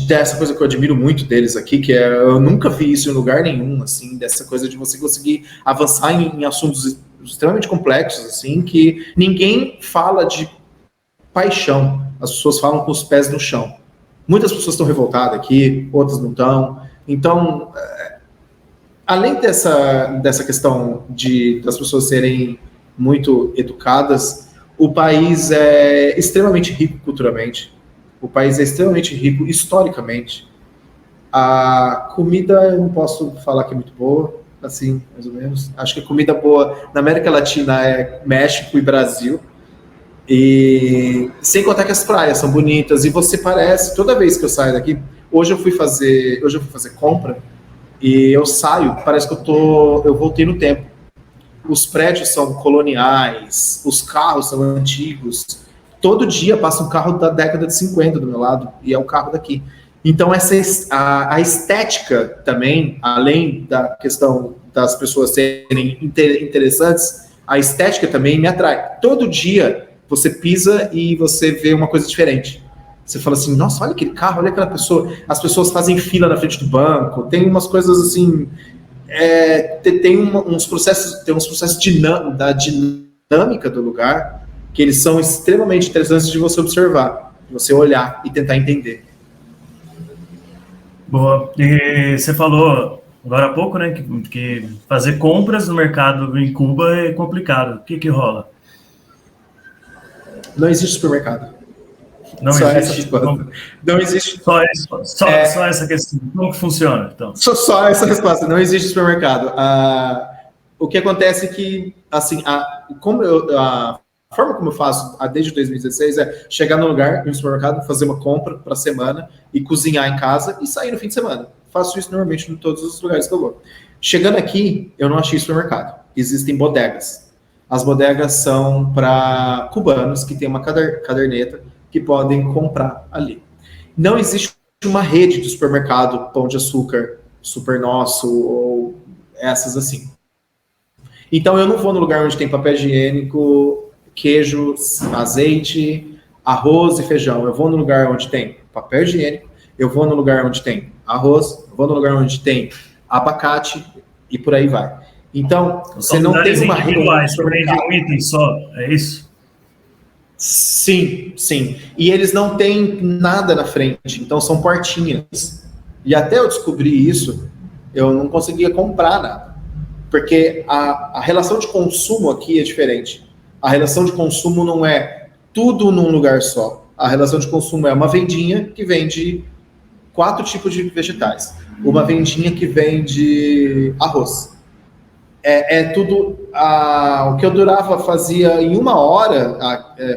dessa coisa que eu admiro muito deles aqui, que eu nunca vi isso em lugar nenhum, assim, dessa coisa de você conseguir avançar em assuntos extremamente complexos, assim, que ninguém fala de paixão, as pessoas falam com os pés no chão. Muitas pessoas estão revoltadas aqui, outras não estão. Então, além dessa questão das pessoas serem muito educadas, o país é extremamente rico culturalmente, o país é extremamente rico historicamente. A comida, eu não posso falar que é muito boa, assim, mais ou menos. Acho que a comida boa na América Latina é México e Brasil. E sem contar que as praias são bonitas, e você parece, toda vez que eu saio daqui, hoje eu fui fazer compra, e eu saio, parece que eu voltei no tempo. Os prédios são coloniais, os carros são antigos, todo dia passa um carro da década de 50 do meu lado, e é o carro daqui. Então a estética também, além da questão das pessoas serem interessantes, a estética também me atrai. Todo dia você pisa e você vê uma coisa diferente. Você fala assim, nossa, olha aquele carro, olha aquela pessoa. As pessoas fazem fila na frente do banco, tem umas coisas assim, tem uns processos da dinâmica do lugar, que eles são extremamente interessantes de você observar, de você olhar e tentar entender. Boa. E você falou agora há pouco, né, que fazer compras no mercado em Cuba é complicado. O que rola? Não existe supermercado. Não existe. Não existe. Só essa questão. Como que funciona, então? Só essa resposta. Não existe supermercado. O que acontece é que, assim, a forma como eu faço desde 2016 é chegar no lugar, no supermercado, fazer uma compra para a semana e cozinhar em casa e sair no fim de semana. Faço isso normalmente em todos os lugares que eu vou. Chegando aqui, eu não achei supermercado. Existem bodegas. As bodegas são para cubanos que têm uma caderneta que podem comprar ali. Não existe uma rede de supermercado, Pão de Açúcar, Super Nosso ou essas assim. Então eu não vou no lugar onde tem papel higiênico, queijo, azeite, arroz e feijão. Eu vou no lugar onde tem papel higiênico, eu vou no lugar onde tem arroz, eu vou no lugar onde tem abacate e por aí vai. Então, você não tem uma rede de um item só, é isso? Sim. E eles não têm nada na frente, então são portinhas. E até eu descobrir isso, eu não conseguia comprar nada. Porque a relação de consumo aqui é diferente. A relação de consumo não é tudo num lugar só. A relação de consumo é uma vendinha que vende 4 tipos de vegetais. Uma vendinha que vende arroz. Tudo o que eu fazia em 1 hora,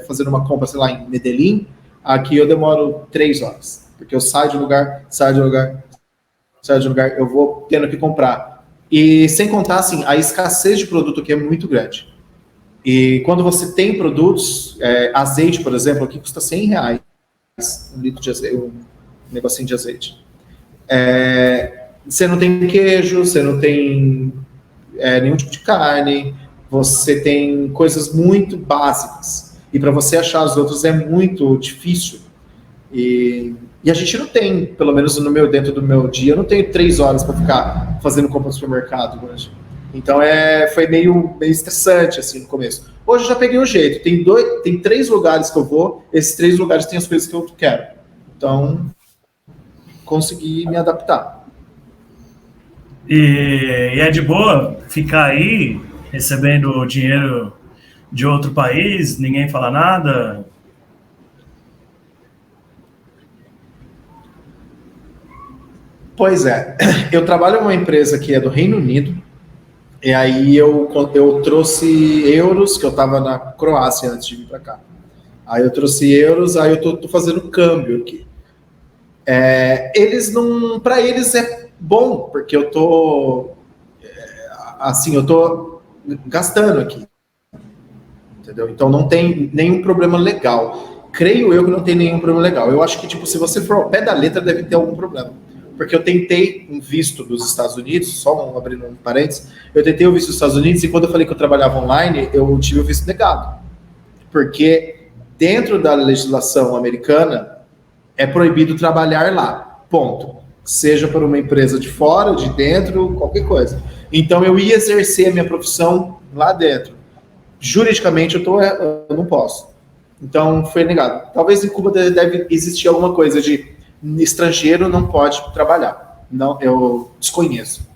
fazendo uma compra, sei lá, em Medellín, aqui eu demoro 3 horas, porque eu saio de lugar, eu vou tendo que comprar. E sem contar, assim, a escassez de produto aqui é muito grande. E quando você tem produtos, azeite, por exemplo, aqui custa R$100, um litro de azeite, um negocinho de azeite. Você não tem queijo, você não tem nenhum tipo de carne, você tem coisas muito básicas. E para você achar os outros é muito difícil. E a gente não tem, pelo menos dentro do meu dia, eu não tenho 3 horas para ficar fazendo compra no supermercado hoje. Então foi meio estressante assim no começo. Hoje eu já peguei o jeito. Tem 3 lugares que eu vou, esses 3 lugares têm as coisas que eu quero. Então consegui me adaptar. E é de boa ficar aí recebendo dinheiro de outro país, ninguém fala nada? Pois é, eu trabalho em uma empresa que é do Reino Unido, e aí eu trouxe euros, que eu estava na Croácia antes de vir para cá. Aí eu trouxe euros, aí eu tô fazendo câmbio aqui. Para eles é bom, porque eu tô gastando aqui, entendeu? Então não tem nenhum problema legal. Creio eu que não tem nenhum problema legal. Eu acho que, tipo, se você for ao pé da letra, deve ter algum problema. Porque eu tentei um visto dos Estados Unidos, abrindo um parênteses, eu tentei o visto dos Estados Unidos e quando eu falei que eu trabalhava online, eu tive o visto negado. Porque dentro da legislação americana, é proibido trabalhar lá, ponto. Seja por uma empresa de fora, de dentro, qualquer coisa. Então eu ia exercer a minha profissão lá dentro. Juridicamente eu não posso. Então foi negado. Talvez em Cuba deve existir alguma coisa de estrangeiro não pode trabalhar. Não, eu desconheço.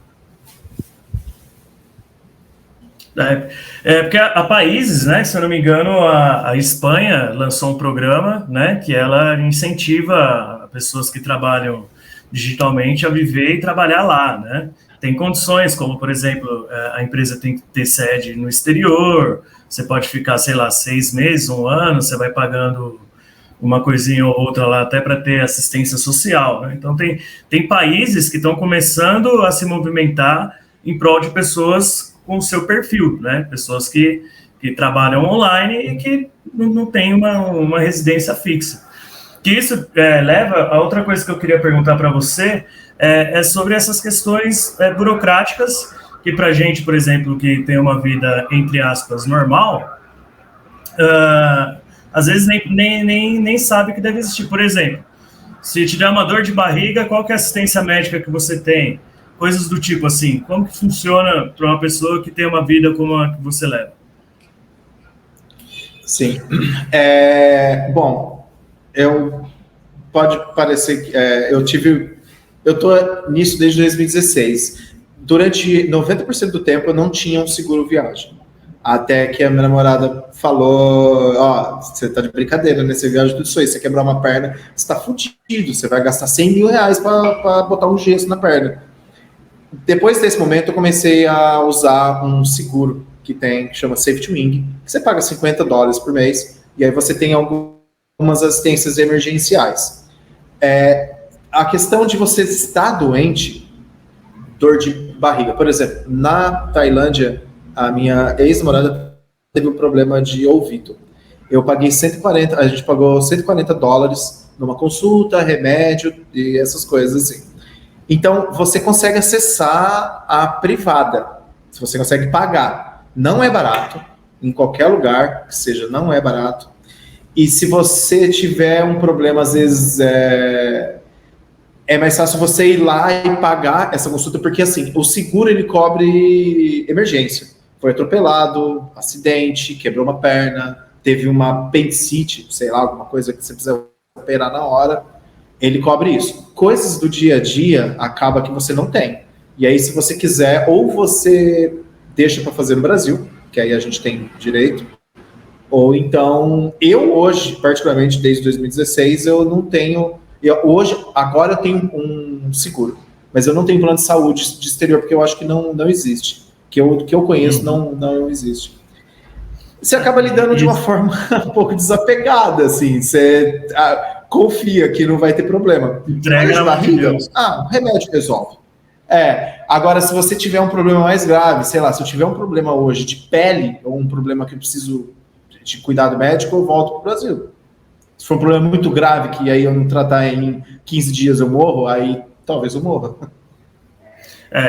Porque há países, né, se eu não me engano, a Espanha lançou um programa, né, que ela incentiva pessoas que trabalham digitalmente a viver e trabalhar lá, né? Tem condições, como, por exemplo, a empresa tem que ter sede no exterior, você pode ficar, sei lá, 6 meses, 1 ano, você vai pagando uma coisinha ou outra lá até para ter assistência social, né? Então tem países que estão começando a se movimentar em prol de pessoas com o seu perfil, né? Pessoas que trabalham online e que não têm uma residência fixa. Que isso leva a outra coisa que eu queria perguntar para você, é sobre essas questões burocráticas, que para a gente, por exemplo, que tem uma vida, entre aspas, normal, às vezes nem sabe que deve existir. Por exemplo, se te der uma dor de barriga, qual que é a assistência médica que você tem? Coisas do tipo assim, como que funciona para uma pessoa que tem uma vida como a que você leva? Sim. Bom, pode parecer que eu estou nisso desde 2016. Durante 90% do tempo eu não tinha um seguro viagem. Até que a minha namorada falou, você tá de brincadeira, né? Você viaja tudo isso aí, você quebrar uma perna, você tá fudido, você vai gastar 100 mil reais para botar um gesso na perna. Depois desse momento eu comecei a usar um seguro que chama Safety Wing, que você paga $50 por mês, e aí você tem algumas assistências emergenciais. A questão de você estar doente, dor de barriga, por exemplo, na Tailândia, a minha ex-namorada teve um problema de ouvido. A gente pagou $140 numa consulta, remédio e essas coisas assim. Então, você consegue acessar a privada, você consegue pagar. Não é barato, em qualquer lugar que seja, não é barato. E se você tiver um problema, às vezes é mais fácil você ir lá e pagar essa consulta, porque assim, o seguro ele cobre emergência. Foi atropelado, acidente, quebrou uma perna, teve uma apendicite, sei lá, alguma coisa que você precisa operar na hora, ele cobre isso. Coisas do dia a dia, acaba que você não tem. E aí, se você quiser, ou você deixa para fazer no Brasil, que aí a gente tem direito, ou então, eu hoje, particularmente desde 2016, eu não tenho... Agora eu tenho um seguro, mas eu não tenho plano de saúde de exterior, porque eu acho que não existe. Que eu conheço, não existe. Você acaba lidando de uma forma um pouco desapegada, assim, você confia que não vai ter problema. Entrega na barriga. O remédio resolve. Agora, se você tiver um problema mais grave, sei lá, se eu tiver um problema hoje de pele, ou um problema que eu preciso de cuidado médico, eu volto para o Brasil. Se for um problema muito grave, que aí eu não tratar em 15 dias eu morro, aí talvez eu morra.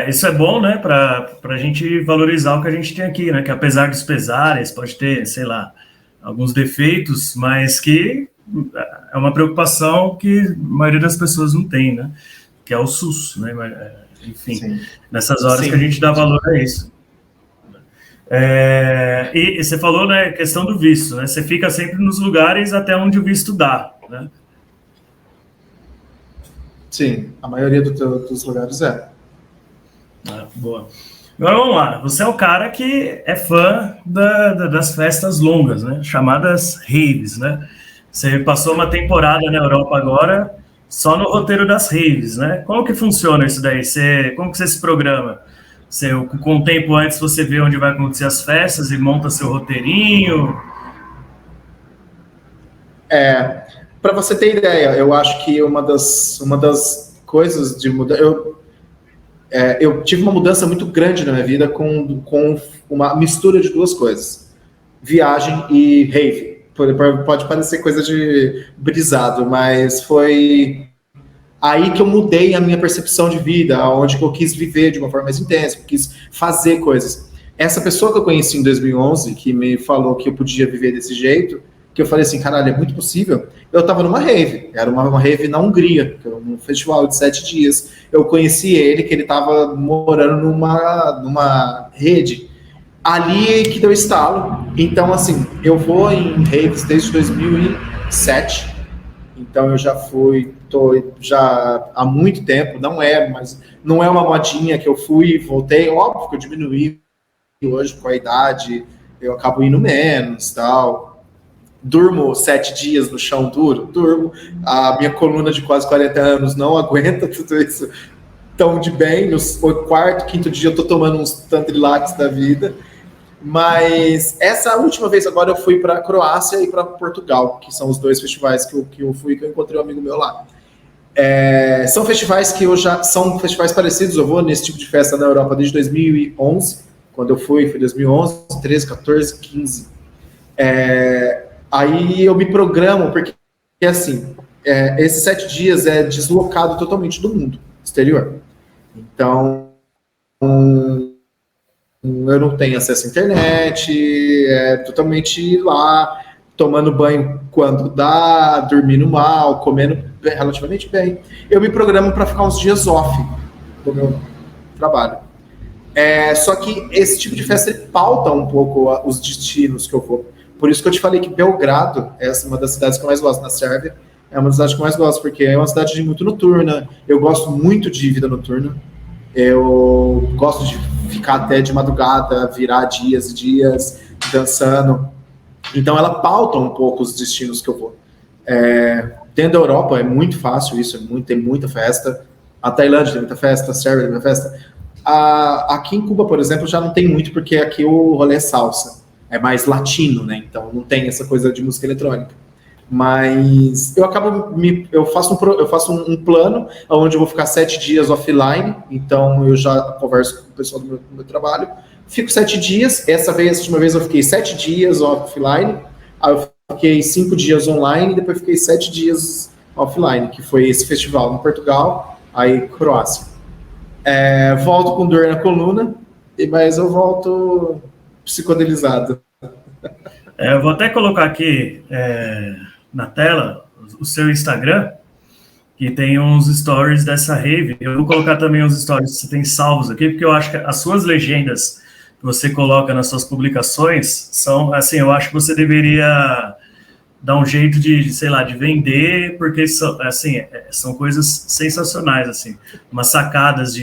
Isso é bom, né, para a gente valorizar o que a gente tem aqui, né, que apesar dos pesares, pode ter, sei lá, alguns defeitos, mas que é uma preocupação que a maioria das pessoas não tem, né, que é o SUS, né, enfim, sim, nessas horas sim, que a gente dá valor a isso. E você falou, né, questão do visto, né, você fica sempre nos lugares até onde o visto dá, né? Sim, a maioria dos lugares é. Boa. Agora vamos lá. Você é o cara que é fã das festas longas, né? Chamadas raves, né? Você passou uma temporada na Europa agora só no roteiro das raves, né? Como que funciona isso daí? Como que você se programa? Com o tempo antes você vê onde vai acontecer as festas e monta seu roteirinho? Para você ter ideia, eu acho que uma das coisas de mudar... Eu tive uma mudança muito grande na minha vida com uma mistura de duas coisas. Viagem e rave. Pode parecer coisa de brisado, mas foi aí que eu mudei a minha percepção de vida, onde eu quis viver de uma forma mais intensa, que eu quis fazer coisas. Essa pessoa que eu conheci em 2011, que me falou que eu podia viver desse jeito, que eu falei assim, caralho, é muito possível. Eu tava numa rave, era uma rave na Hungria, um festival de 7 dias. Eu conheci ele, que ele tava morando numa rede. Ali que deu estalo. Então, assim, eu vou em raves desde 2007. Então, eu já tô já há muito tempo. Não é uma modinha que eu fui e voltei. Óbvio que eu diminuí hoje com a idade. Eu acabo indo menos, tal. Durmo 7 dias no chão duro? Durmo. A minha coluna de quase 40 anos não aguenta tudo isso tão de bem. No quarto, quinto dia eu tô tomando uns Tantrilax da vida. Mas essa última vez agora eu fui para Croácia e para Portugal, que são os dois festivais que eu fui, que eu encontrei um amigo meu lá. São festivais que são festivais parecidos. Eu vou nesse tipo de festa na Europa desde 2011, quando eu foi 2011, 13, 14, 15. Aí eu me programo, porque assim, esses 7 dias é deslocado totalmente do mundo exterior. Então, eu não tenho acesso à internet, totalmente lá, tomando banho quando dá, dormindo mal, comendo relativamente bem. Eu me programo para ficar uns dias off do meu trabalho. Só que esse tipo de festa ele pauta um pouco os destinos que eu vou. Por isso que eu te falei que Belgrado é uma das cidades que eu mais gosto na Sérvia. É uma das cidades que eu mais gosto, porque é uma cidade muito noturna. Eu gosto muito de vida noturna. Eu gosto de ficar até de madrugada, virar dias e dias, dançando. Então ela pauta um pouco os destinos que eu vou. Dentro da Europa é muito fácil isso, tem muita festa. A Tailândia tem muita festa, a Sérvia tem muita festa. Aqui em Cuba, por exemplo, já não tem muito, porque aqui o rolê é salsa. É mais latino, né? Então não tem essa coisa de música eletrônica. Mas eu faço um plano onde eu vou ficar 7 dias offline. Então eu já converso com o pessoal do meu trabalho. Fico 7 dias. Essa última vez eu fiquei 7 dias offline. Aí eu fiquei 5 dias online e depois fiquei 7 dias offline, que foi esse festival em Portugal, aí Croácia. Volto com dor na coluna, mas eu volto psicodelizado. Eu vou até colocar aqui na tela o seu Instagram, que tem uns stories dessa rave. Eu vou colocar também os stories que você tem salvos aqui, porque eu acho que as suas legendas que você coloca nas suas publicações são, assim, eu acho que você deveria dar um jeito de, sei lá, de vender, porque são, assim, são coisas sensacionais, assim, umas sacadas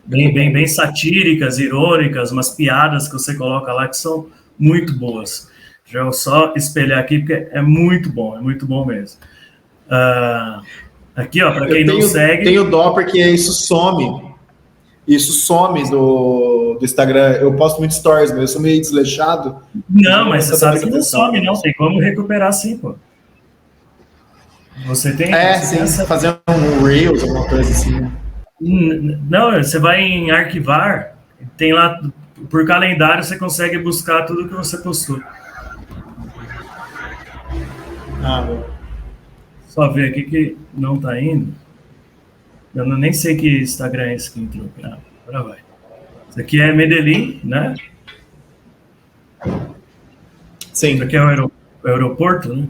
bem satíricas, irônicas, umas piadas que você coloca lá que são muito boas. Já vou só espelhar aqui, porque é muito bom mesmo. Aqui, ó, para quem não segue... Tenho dó, porque isso some do Instagram. Eu posto muito stories, mas eu sou meio desleixado. Não, mas você sabe que não some, não. Tem como recuperar sim, pô. Você tem... sim, fazer um Reels, alguma coisa assim. Não, você vai em arquivar, tem lá, por calendário, você consegue buscar tudo que você postou. Só ver aqui que não tá indo. Eu nem sei que Instagram é esse que entrou. Agora vai. Isso aqui é Medellín, né? Sim. Isso aqui é o aeroporto, né?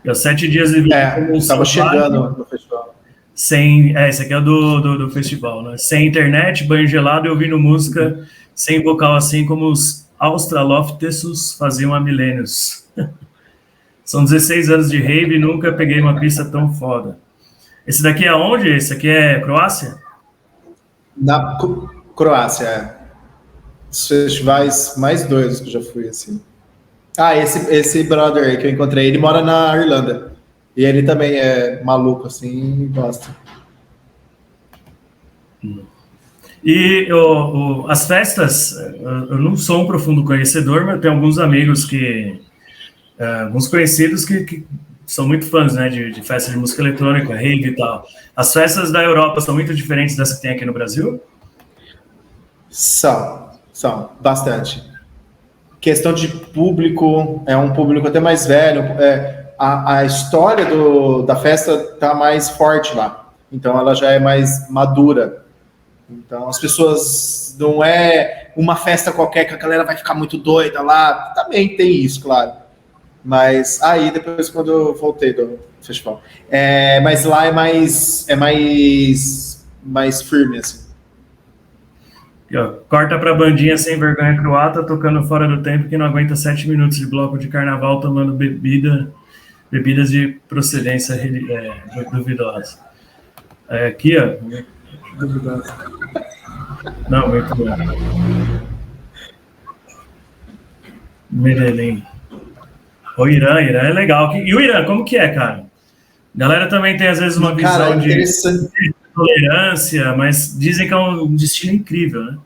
E 7 dias de vida. Estava chegando no festival. Esse aqui é do festival, né? Sem internet, banho gelado e ouvindo música sem vocal, assim como os Australopithecus faziam há milênios. São 16 anos de rave e nunca peguei uma pista tão foda. Esse daqui é onde? Esse aqui é Croácia? Na Croácia, é. Os festivais mais doidos que eu já fui, assim. Ah, esse brother aí que eu encontrei, ele mora na Irlanda. E ele também é maluco, assim, e gosta. E as festas, eu não sou um profundo conhecedor, mas tenho alguns amigos alguns conhecidos que são muito fãs, né, de festas de música eletrônica, rave e tal. As festas da Europa são muito diferentes das que tem aqui no Brasil? São, bastante. Questão de público, é um público até mais velho, a história da festa tá mais forte lá, então ela já é mais madura. Então as pessoas, não é uma festa qualquer que a galera vai ficar muito doida lá, também tem isso, claro. Mas aí depois quando eu voltei do festival, mas lá é mais firme, assim. E, ó, corta pra bandinha sem vergonha croata, tocando fora do tempo, que não aguenta 7 minutos de bloco de carnaval tomando bebidas de procedência duvidosa. Aqui, ó. Duvidosa. Não, muito bom. Medellín. O Irã é legal. E o Irã, como que é, cara? A galera também tem, às vezes, uma visão de tolerância, mas dizem que é um destino incrível, né?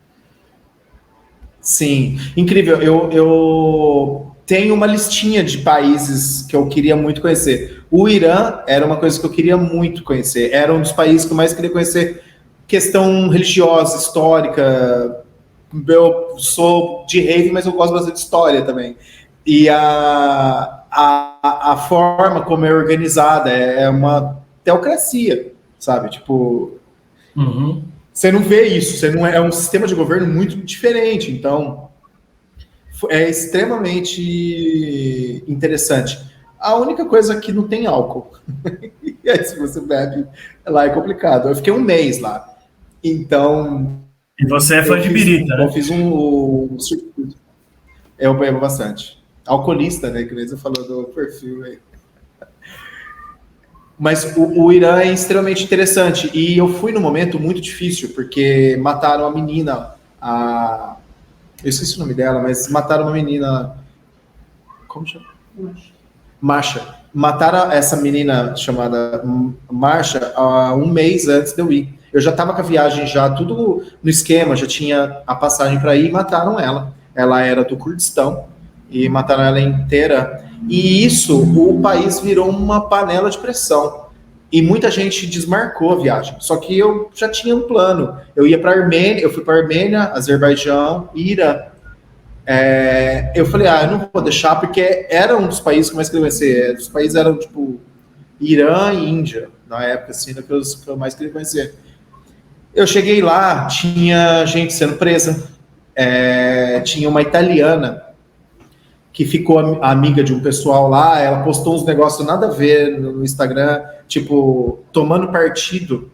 Sim, incrível. Eu tenho uma listinha de países que eu queria muito conhecer. O Irã era uma coisa que eu queria muito conhecer. Era um dos países que eu mais queria conhecer. Questão religiosa, histórica. Eu sou de rave, mas eu gosto bastante de história também. E a forma como é organizada é uma teocracia, sabe? Tipo, você não vê isso, você não é um sistema de governo muito diferente, então é extremamente interessante. A única coisa é que não tem álcool. E aí, se você bebe, lá é complicado. Eu fiquei um mês lá, então... E você é fã de birita, né? Eu fiz um circuito. Eu bebo bastante. Alcoolista, né? Que nem você falou do perfil aí. Mas o Irã é extremamente interessante. E eu fui num momento muito difícil, porque mataram a menina. Eu esqueci o nome dela, mas mataram uma menina. Como chama? Marsha. Mataram essa menina chamada Marsha há um mês antes de eu ir. Eu já estava com a viagem já tudo no esquema, já tinha a passagem para ir e mataram ela. Ela era do Kurdistão e mataram ela inteira. E isso, o país virou uma panela de pressão. E muita gente desmarcou a viagem. Só que eu já tinha um plano. Eu ia para a Armênia, eu fui para a Armênia, Azerbaijão e Irã. Eu falei, eu não vou deixar, porque era um dos países que eu mais queria conhecer. Os países eram, tipo, Irã e Índia, na época, assim, que eu mais queria conhecer. Eu cheguei lá, tinha gente sendo presa, tinha uma italiana que ficou amiga de um pessoal lá, ela postou uns negócios nada a ver no Instagram, tipo, tomando partido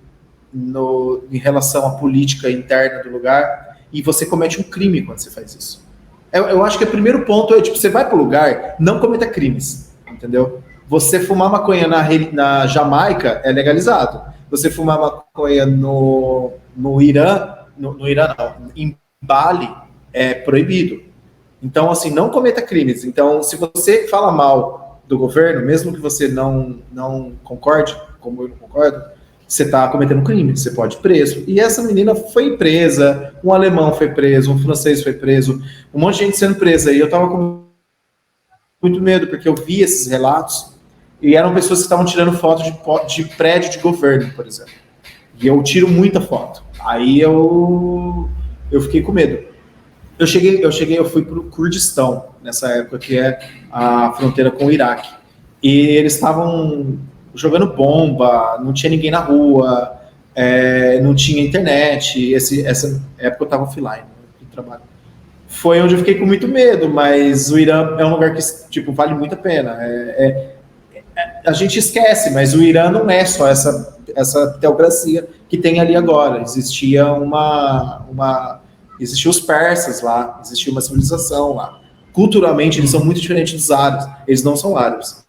em relação à política interna do lugar, e você comete um crime quando você faz isso. Eu acho que o primeiro ponto é, tipo, você vai para o lugar, não cometa crimes, entendeu? Você fumar maconha na Jamaica é legalizado. Você fumar maconha no Irã, no Irã não, em Bali é proibido. Então, assim, não cometa crimes. Então, se você fala mal do governo, mesmo que você não concorde, como eu não concordo, você está cometendo crime, você pode ir preso. E essa menina foi presa, um alemão foi preso, um francês foi preso, um monte de gente sendo presa. E eu estava com muito medo, porque eu vi esses relatos, e eram pessoas que estavam tirando foto de prédio de governo, por exemplo. E eu tiro muita foto. Aí eu fiquei com medo. Eu fui para o Kurdistão, nessa época, que é a fronteira com o Iraque. E eles estavam jogando bomba, não tinha ninguém na rua, não tinha internet. Essa época eu estava offline, no trabalho. Foi onde eu fiquei com muito medo, mas o Irã é um lugar que, tipo, vale muito a pena. A gente esquece, mas o Irã não é só essa teocracia que tem ali agora. Existiam os persas lá, existia uma civilização lá. Culturalmente, eles são muito diferentes dos árabes. Eles não são árabes.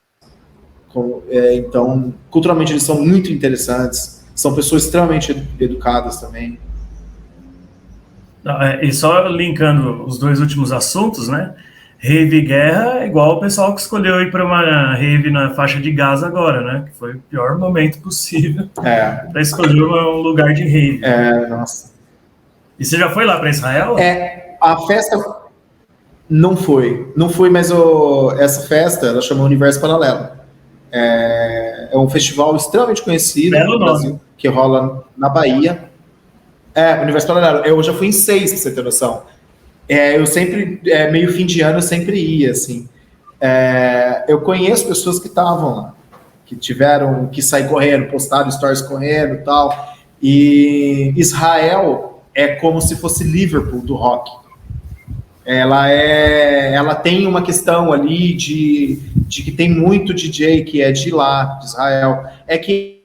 Então, culturalmente eles são muito interessantes, são pessoas extremamente educadas também. E só linkando os dois últimos assuntos, né? Rave e guerra é igual o pessoal que escolheu ir para uma rave na faixa de Gaza agora, né? Que foi o pior momento possível para escolher um lugar de rave. Nossa. E você já foi lá para Israel? A festa não foi, mas essa festa ela chama Universo Paralelo. É um festival extremamente conhecido no Brasil, que rola na Bahia. Universo Paralelo. Eu já fui em 6, pra você ter noção. Eu sempre, meio fim de ano, eu sempre ia, assim. Eu conheço pessoas que estavam lá, que tiveram que sair correndo, postaram stories correndo e tal. E Israel é como se fosse Liverpool do rock. Ela tem uma questão ali de que tem muito DJ que é de lá, de Israel. É que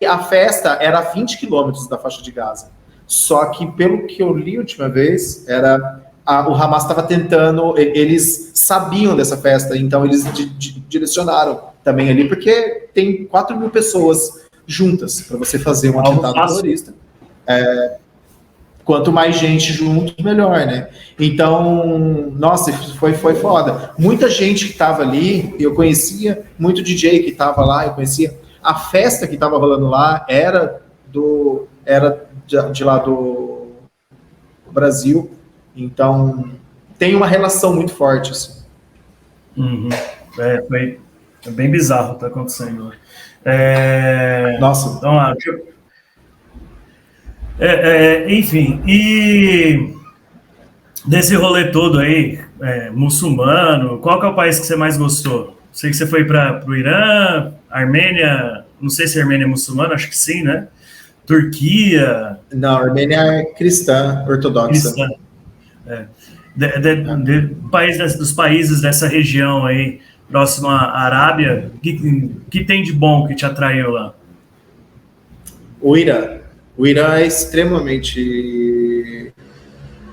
a festa era a 20 quilômetros da faixa de Gaza. Só que, pelo que eu li a última vez, o Hamas estava tentando, eles sabiam dessa festa, então eles direcionaram também ali, porque tem 4 mil pessoas juntas para você fazer um atentado terrorista. Quanto mais gente junto, melhor, né? Então, nossa, foi foda. Muita gente que estava ali, eu conhecia, muito DJ que estava lá, eu conhecia. A festa que estava rolando lá era de lá do Brasil, então tem uma relação muito forte, assim. Foi bem bizarro o que tá acontecendo. Nossa. Então, enfim, e desse rolê todo aí, muçulmano, qual que é o país que você mais gostou? Sei que você foi para o Irã, Armênia, não sei se a Armênia é muçulmana, acho que sim, né? Turquia. Não, a Armênia é cristã, ortodoxa. Dos países dessa região aí, próximo à Arábia, que tem de bom que te atraiu lá? O Irã é extremamente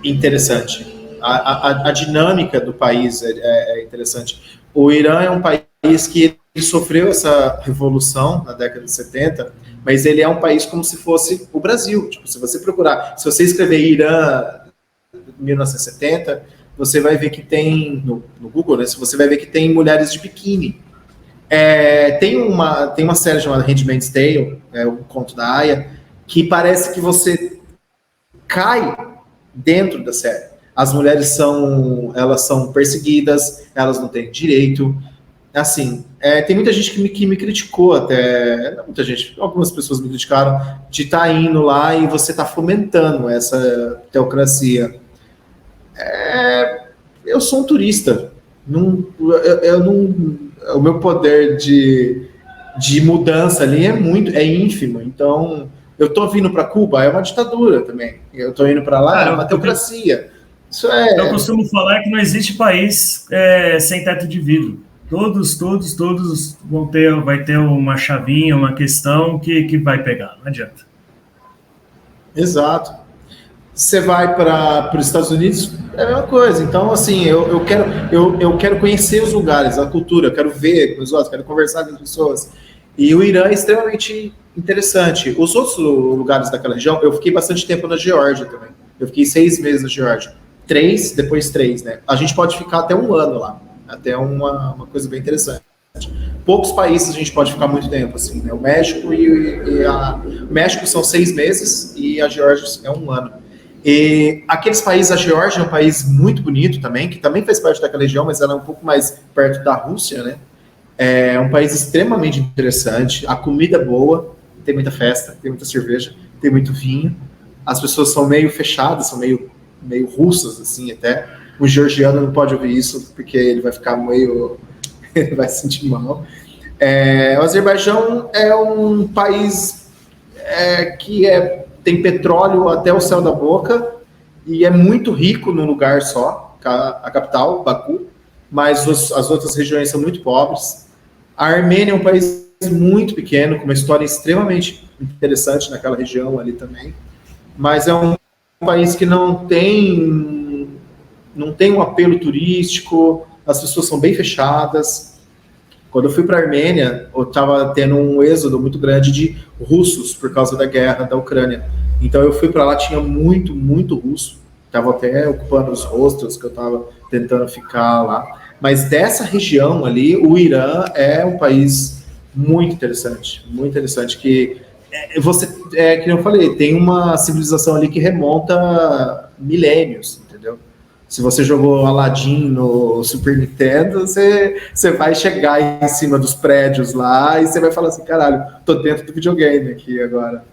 interessante. A dinâmica do país é interessante. O Irã é um país que ele sofreu essa revolução na década de 70, mas ele é um país como se fosse o Brasil. Tipo, se você escrever Irã 1970, você vai ver que tem, no Google, né, você vai ver que tem mulheres de biquíni. Tem uma série chamada Handmaid's Tale, o conto da Aya, que parece que você cai dentro da série. As mulheres elas são perseguidas, elas não têm direito. Assim, tem muita gente que me criticou até, não muita gente, algumas pessoas me criticaram de estar indo lá e você estar fomentando essa teocracia. Eu sou um turista. O meu poder de mudança ali é ínfimo. Então, eu estou vindo para Cuba, é uma ditadura também. Eu estou indo para lá, é uma teocracia. Eu costumo falar que não existe país sem teto de vidro. Todos vai ter uma chavinha, uma questão que vai pegar, não adianta. Exato. Você vai para os Estados Unidos, é a mesma coisa. Então, assim, eu quero conhecer os lugares, a cultura, eu quero ver com os outros, quero conversar com as pessoas. E o Irã é extremamente interessante. Os outros lugares daquela região, eu fiquei bastante tempo na Geórgia também. Eu fiquei 6 meses na Geórgia. 3, depois 3, né? A gente pode ficar até 1 ano lá. Até uma coisa bem interessante. Poucos países a gente pode ficar muito tempo, assim, né? O México o México são 6 meses e a Geórgia é 1 ano. E aqueles países, a Geórgia é um país muito bonito também, que também faz parte daquela região, mas ela é um pouco mais perto da Rússia, né? É um país extremamente interessante, a comida é boa, tem muita festa, tem muita cerveja, tem muito vinho. As pessoas são meio fechadas, são meio russas, assim, até. O georgiano não pode ouvir isso, porque ele vai ficar ele vai se sentir mal. O Azerbaijão é um país que tem petróleo até o céu da boca e é muito rico num lugar só, a capital, Baku, mas as outras regiões são muito pobres. A Armênia é um país muito pequeno, com uma história extremamente interessante naquela região ali também, mas é um país que não tem um apelo turístico, as pessoas são bem fechadas. Quando eu fui para a Armênia, eu estava tendo um êxodo muito grande de russos por causa da guerra da Ucrânia. Então eu fui para lá, tinha muito, muito russo. Estava até ocupando os hostels que eu estava tentando ficar lá. Mas dessa região ali, o Irã é um país muito interessante, que que eu falei, tem uma civilização ali que remonta milênios, entendeu? Se você jogou Aladdin no Super Nintendo, você vai chegar em cima dos prédios lá e você vai falar assim, caralho, tô dentro do videogame aqui agora.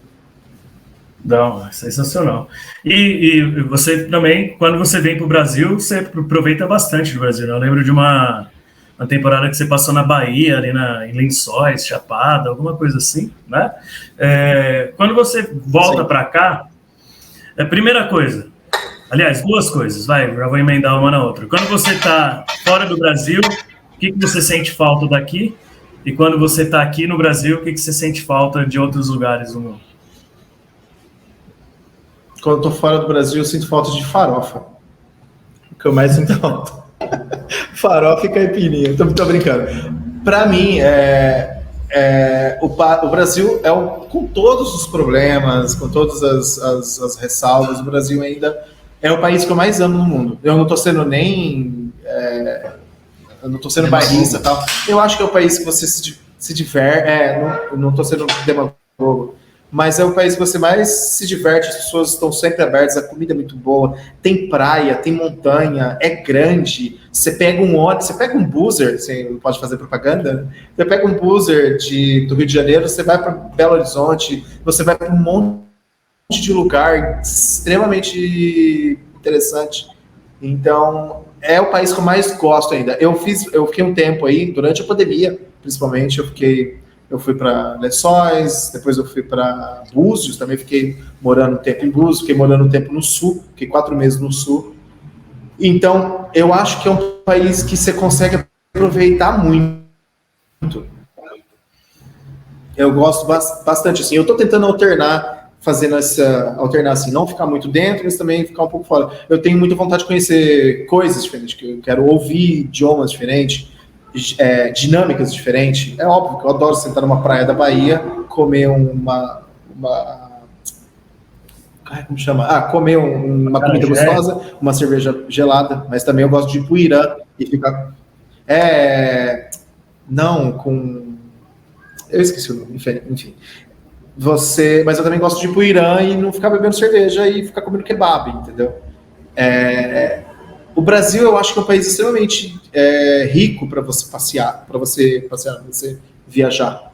Não, é sensacional. E você também, quando você vem para o Brasil, você aproveita bastante do Brasil, né? Eu lembro de uma temporada que você passou na Bahia, ali em Lençóis, Chapada, alguma coisa assim, né? Quando você volta para cá, a primeira coisa, aliás, duas coisas, já vou emendar uma na outra. Quando você está fora do Brasil, o que você sente falta daqui? E quando você está aqui no Brasil, o que você sente falta de outros lugares do mundo? Quando eu tô fora do Brasil, eu sinto falta de farofa. O que eu mais sinto falta. Farofa e caipirinha. Tô brincando. Para mim, o Brasil, com todos os problemas, com todas as ressalvas, o Brasil ainda é o país que eu mais amo no mundo. Eu não tô sendo eu não tô sendo bairrista e tal. Eu acho que é o país que você se diverte. Eu não tô sendo demagogo. Mas é o país que você mais se diverte, as pessoas estão sempre abertas, a comida é muito boa, tem praia, tem montanha, é grande. Você pega um buzzer, você pode fazer propaganda, né? Você pega um buzzer do Rio de Janeiro, você vai para Belo Horizonte, você vai para um monte de lugar extremamente interessante. Então, é o país que eu mais gosto ainda. Eu fiquei um tempo aí, durante a pandemia, principalmente, eu fui para Lençóis, depois eu fui para Búzios, também fiquei morando um tempo em Búzios, fiquei morando um tempo no Sul, fiquei 4 meses no Sul. Então, eu acho que é um país que você consegue aproveitar muito. Eu gosto bastante, assim. Eu estou tentando alternar assim, não ficar muito dentro, mas também ficar um pouco fora. Eu tenho muita vontade de conhecer coisas diferentes, que eu quero ouvir idiomas diferentes, dinâmicas diferentes. É óbvio que eu adoro sentar numa praia da Bahia, comer como chama? Comer uma comida gostosa, uma cerveja gelada, mas também eu gosto de ir pro Irã e ficar... Eu esqueci o nome, enfim. Mas eu também gosto de ir pro Irã e não ficar bebendo cerveja e ficar comendo kebab, entendeu? O Brasil, eu acho que é um país extremamente rico para você passear, para você viajar.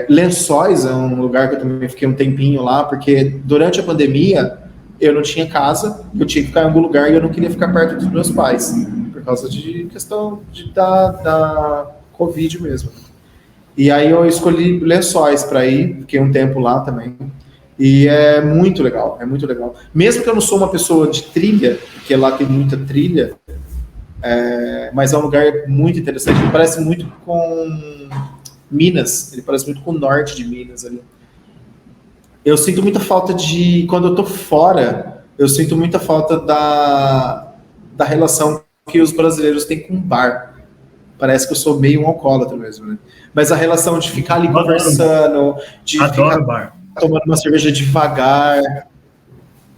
Lençóis é um lugar que eu também fiquei um tempinho lá, porque durante a pandemia eu não tinha casa, eu tinha que ficar em algum lugar e eu não queria ficar perto dos meus pais, por causa de questão da Covid mesmo. E aí eu escolhi Lençóis para ir, fiquei um tempo lá também. E é muito legal, é muito legal. Mesmo que eu não sou uma pessoa de trilha, porque lá tem muita trilha, mas é um lugar muito interessante. Ele parece muito com Minas, ele parece muito com o norte de Minas ali. Eu sinto muita falta quando eu tô fora, eu sinto muita falta da relação que os brasileiros têm com o bar. Parece que eu sou meio um alcoólatra mesmo, né? Mas a relação de ficar ali conversando, de ficar bar, tomando uma cerveja devagar.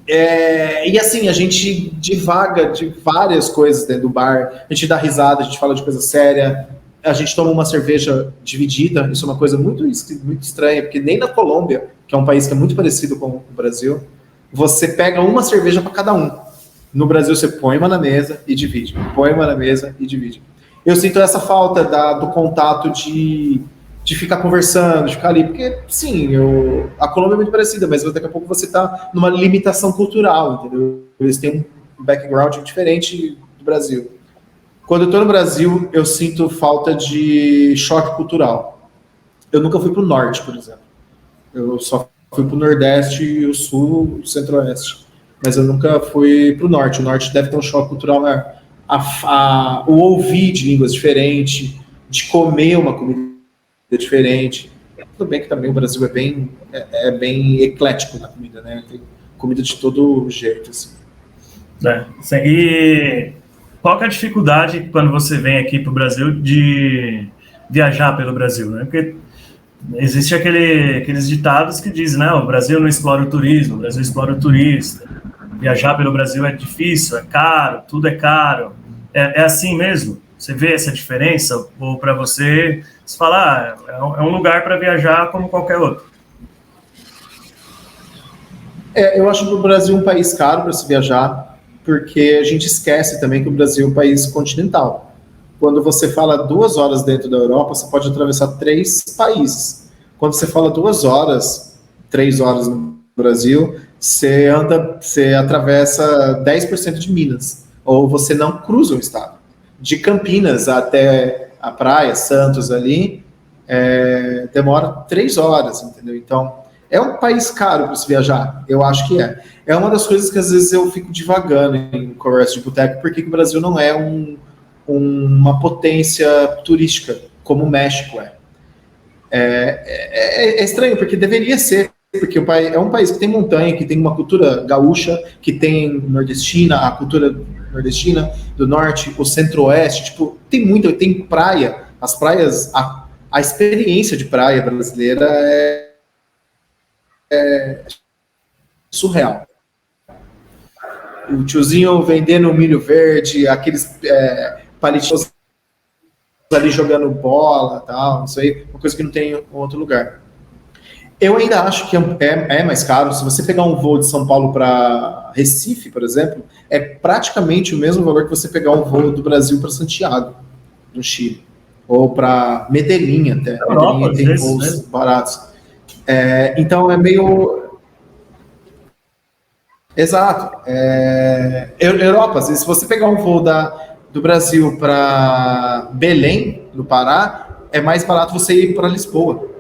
E assim, a gente divaga de várias coisas dentro do bar, a gente dá risada, a gente fala de coisa séria, a gente toma uma cerveja dividida, isso é uma coisa muito estranha, porque nem na Colômbia, que é um país que é muito parecido com o Brasil, você pega uma cerveja para cada um. No Brasil você põe uma na mesa e divide, põe uma na mesa e divide. Eu sinto essa falta do contato de ficar conversando, de ficar ali, porque, sim, a Colômbia é muito parecida, mas daqui a pouco você está numa limitação cultural, entendeu? Eles têm um background diferente do Brasil. Quando eu estou no Brasil, eu sinto falta de choque cultural. Eu nunca fui para o Norte, por exemplo. Eu só fui para o Nordeste e o Sul, o Centro-Oeste. Mas eu nunca fui para o Norte. O Norte deve ter um choque cultural maior. O ouvir de línguas diferentes, de comer uma comida diferente. Tudo bem que também o Brasil é bem eclético na comida, né? Tem comida de todo jeito, assim. E qual que é a dificuldade quando você vem aqui para o Brasil viajar pelo Brasil, né? Porque existe aqueles ditados que dizem, né, o Brasil não explora o turismo, o Brasil explora o turista. Viajar pelo Brasil é difícil, é caro, tudo é caro. É assim mesmo? Você vê essa diferença? Ou para você falar, é um lugar para viajar como qualquer outro? Eu acho que o Brasil é um país caro para se viajar, porque a gente esquece também que o Brasil é um país continental. Quando você fala 2 horas dentro da Europa, você pode atravessar 3 países. Quando você fala 2 horas, 3 horas no Brasil, você atravessa 10% de Minas, ou você não cruza o estado. De Campinas até a praia, Santos ali, demora 3 horas, entendeu? Então, é um país caro para se viajar, eu acho que é. É uma das coisas que às vezes eu fico divagando em conversa de boteco, porque o Brasil não é uma potência turística, como o México é. É estranho, porque deveria ser, porque é um país que tem montanha, que tem uma cultura gaúcha, que tem nordestina, a cultura nordestina do norte, o centro-oeste, tipo, tem praia, as praias, a experiência de praia brasileira é surreal. O tiozinho vendendo milho verde, aqueles palitinhos ali jogando bola, tal, isso aí, uma coisa que não tem em outro lugar. Eu ainda acho que é mais caro. Se você pegar um voo de São Paulo para Recife, por exemplo, é praticamente o mesmo valor que você pegar um voo do Brasil para Santiago, no Chile, ou para Medellín até. Medellín tem voos baratos. Então é meio... Exato. Europa, se você pegar um voo do Brasil para Belém, no Pará, é mais barato você ir para Lisboa.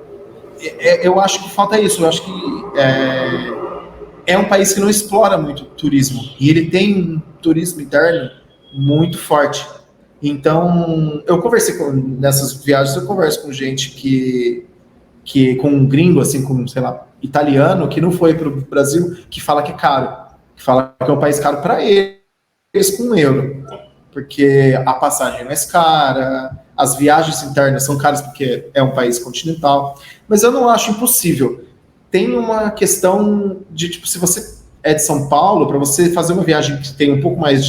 Eu acho que falta isso. Eu acho que é um país que não explora muito turismo. E ele tem um turismo interno muito forte. Então, eu conversei nessas viagens, eu converso com gente que com um gringo, assim, com, sei lá, italiano, que não foi para o Brasil, que fala que é caro. Que fala que é um país caro para eles com euro. Porque a passagem é mais cara, as viagens internas são caras porque é um país continental. Mas eu não acho impossível. Tem uma questão de, tipo, se você é de São Paulo, para você fazer uma viagem que tem um pouco mais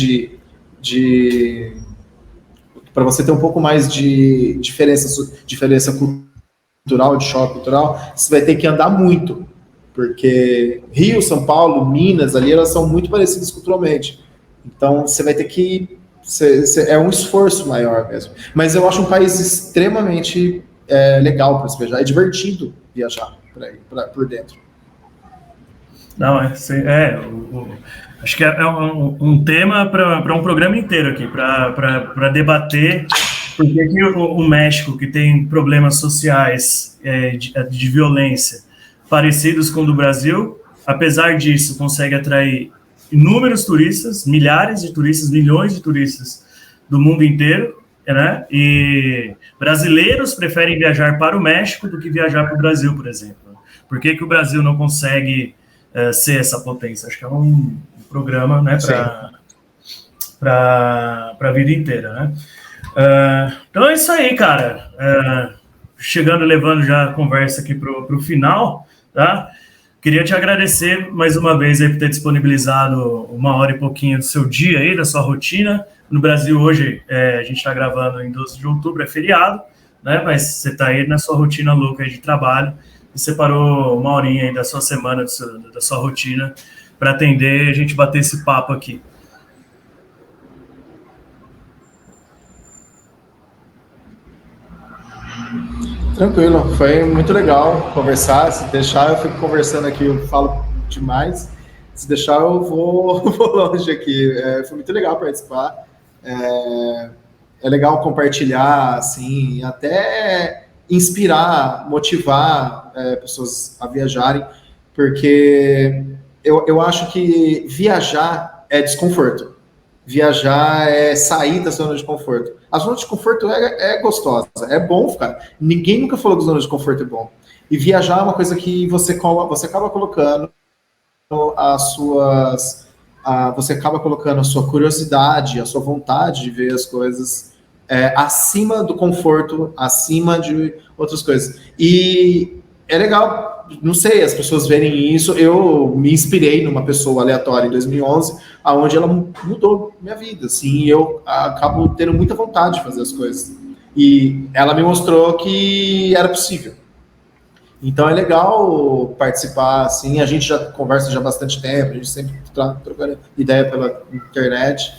para você ter um pouco mais de diferença cultural, de choque cultural, você vai ter que andar muito. Porque Rio, São Paulo, Minas, ali, elas são muito parecidas culturalmente. Então, você vai ter que... é um esforço maior mesmo. Mas eu acho um país extremamente legal para se viajar. É divertido viajar por dentro. Não, acho que é um tema para um programa inteiro aqui, para debater por que o México, que tem problemas sociais de violência parecidos com o do Brasil, apesar disso, consegue atrair inúmeros turistas, milhares de turistas, milhões de turistas do mundo inteiro, né? E brasileiros preferem viajar para o México do que viajar para o Brasil, por exemplo. Por que o Brasil não consegue ser essa potência? Acho que é um programa, né, para a vida inteira, né? Então é isso aí, cara. Chegando, levando já a conversa aqui para o final, tá? Queria te agradecer mais uma vez aí por ter disponibilizado 1 hora e pouquinho do seu dia aí, da sua rotina. No Brasil hoje, a gente está gravando em 12 de outubro, é feriado, né? Mas você está aí na sua rotina louca aí de trabalho e separou 1 horinha aí da sua semana, da sua rotina, para atender e a gente bater esse papo aqui. Tranquilo, foi muito legal conversar. Se deixar, eu fico conversando aqui, eu falo demais. Se deixar, eu vou longe aqui. Foi muito legal participar. É legal compartilhar, assim, até inspirar, motivar pessoas a viajarem, porque eu acho que viajar é desconforto. Viajar é sair da zona de conforto. A zona de conforto é gostosa, é bom ficar. Ninguém nunca falou que a zona de conforto é bom. E viajar é uma coisa que você acaba colocando você acaba colocando a sua curiosidade, a sua vontade de ver as coisas acima do conforto, acima de outras coisas. E é legal, não sei, as pessoas verem isso. Eu me inspirei numa pessoa aleatória em 2011, aonde ela mudou minha vida, assim, e eu acabo tendo muita vontade de fazer as coisas. E ela me mostrou que era possível. Então é legal participar, assim, a gente já conversa já há bastante tempo, a gente sempre está trocando ideia pela internet,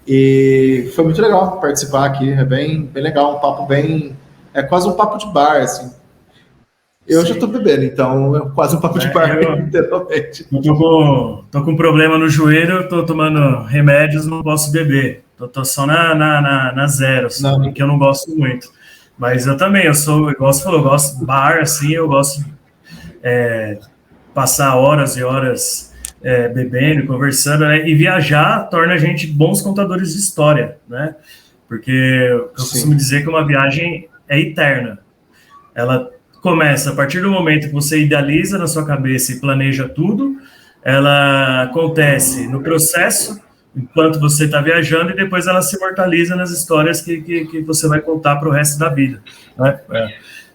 e foi muito legal participar aqui, é bem legal, um papo bem, é quase um papo de bar, assim. Eu Sim. Já tô bebendo, então é quase um papo de bar, literalmente. Eu tô com um problema no joelho, tô tomando remédios, não posso beber, tô só na zero, assim, porque eu não gosto muito. Mas eu também, igual você falou, eu gosto de bar, assim, eu gosto de passar horas e horas bebendo, conversando, né? E viajar torna a gente bons contadores de história, né? Porque eu costumo dizer que uma viagem é eterna. Ela começa a partir do momento que você idealiza na sua cabeça e planeja tudo, ela acontece no processo, enquanto você está viajando, e depois ela se imortaliza nas histórias que você vai contar para o resto da vida, né?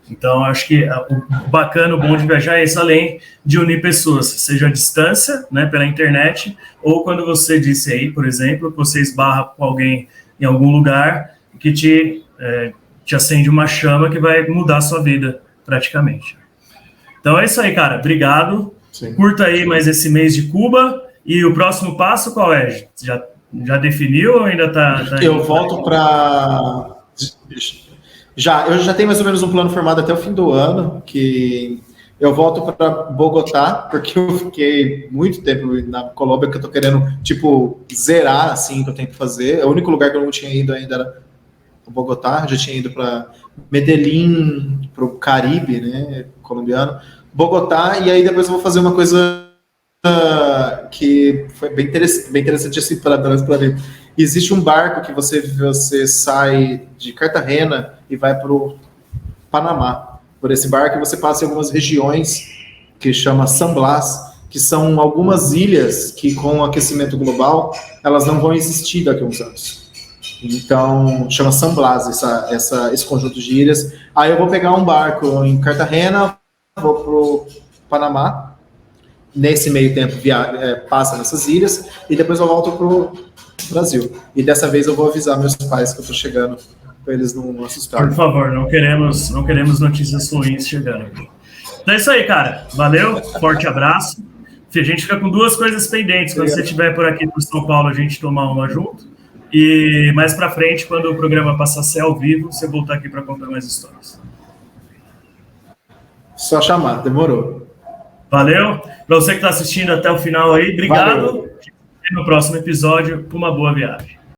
Então, acho que o bacana, o bom de viajar é isso, além de unir pessoas, seja à distância, né, pela internet, ou quando você disse aí, por exemplo, que você esbarra com alguém em algum lugar que te acende uma chama que vai mudar a sua vida, praticamente. Então, é isso aí, cara. Obrigado. Sim. Curta aí mais esse mês de Cuba. E o próximo passo qual é? Já definiu ou ainda tá eu volto para... Eu já tenho mais ou menos um plano formado até o fim do ano, que eu volto para Bogotá, porque eu fiquei muito tempo na Colômbia, que eu tô querendo, tipo, zerar, assim, que eu tenho que fazer. O único lugar que eu não tinha ido ainda era Bogotá, já tinha ido para Medellín, para o Caribe, né, colombiano. Bogotá, e aí depois eu vou fazer uma coisa que foi bem interessante assim para mim. Existe um barco que você sai de Cartagena e vai para o Panamá. Por esse barco você passa em algumas regiões que chama San Blas, que são algumas ilhas que com o aquecimento global elas não vão existir daqui a uns anos. Então chama San Blas esse conjunto de ilhas. Aí eu vou pegar um barco em Cartagena, vou para o Panamá. Nesse meio tempo passa nessas ilhas e depois eu volto pro Brasil. E dessa vez eu vou avisar meus pais que eu tô chegando para eles não assustarem. Por favor, não queremos notícias ruins chegando. Então é isso aí, cara. Valeu, forte abraço. A gente fica com duas coisas pendentes. Quando você estiver por aqui por São Paulo, a gente tomar uma junto. E mais para frente, quando o programa passar a ser ao vivo, você voltar aqui para contar mais histórias. Só chamar, demorou. Valeu. Para você que está assistindo até o final aí, obrigado. Valeu. No próximo episódio, uma boa viagem.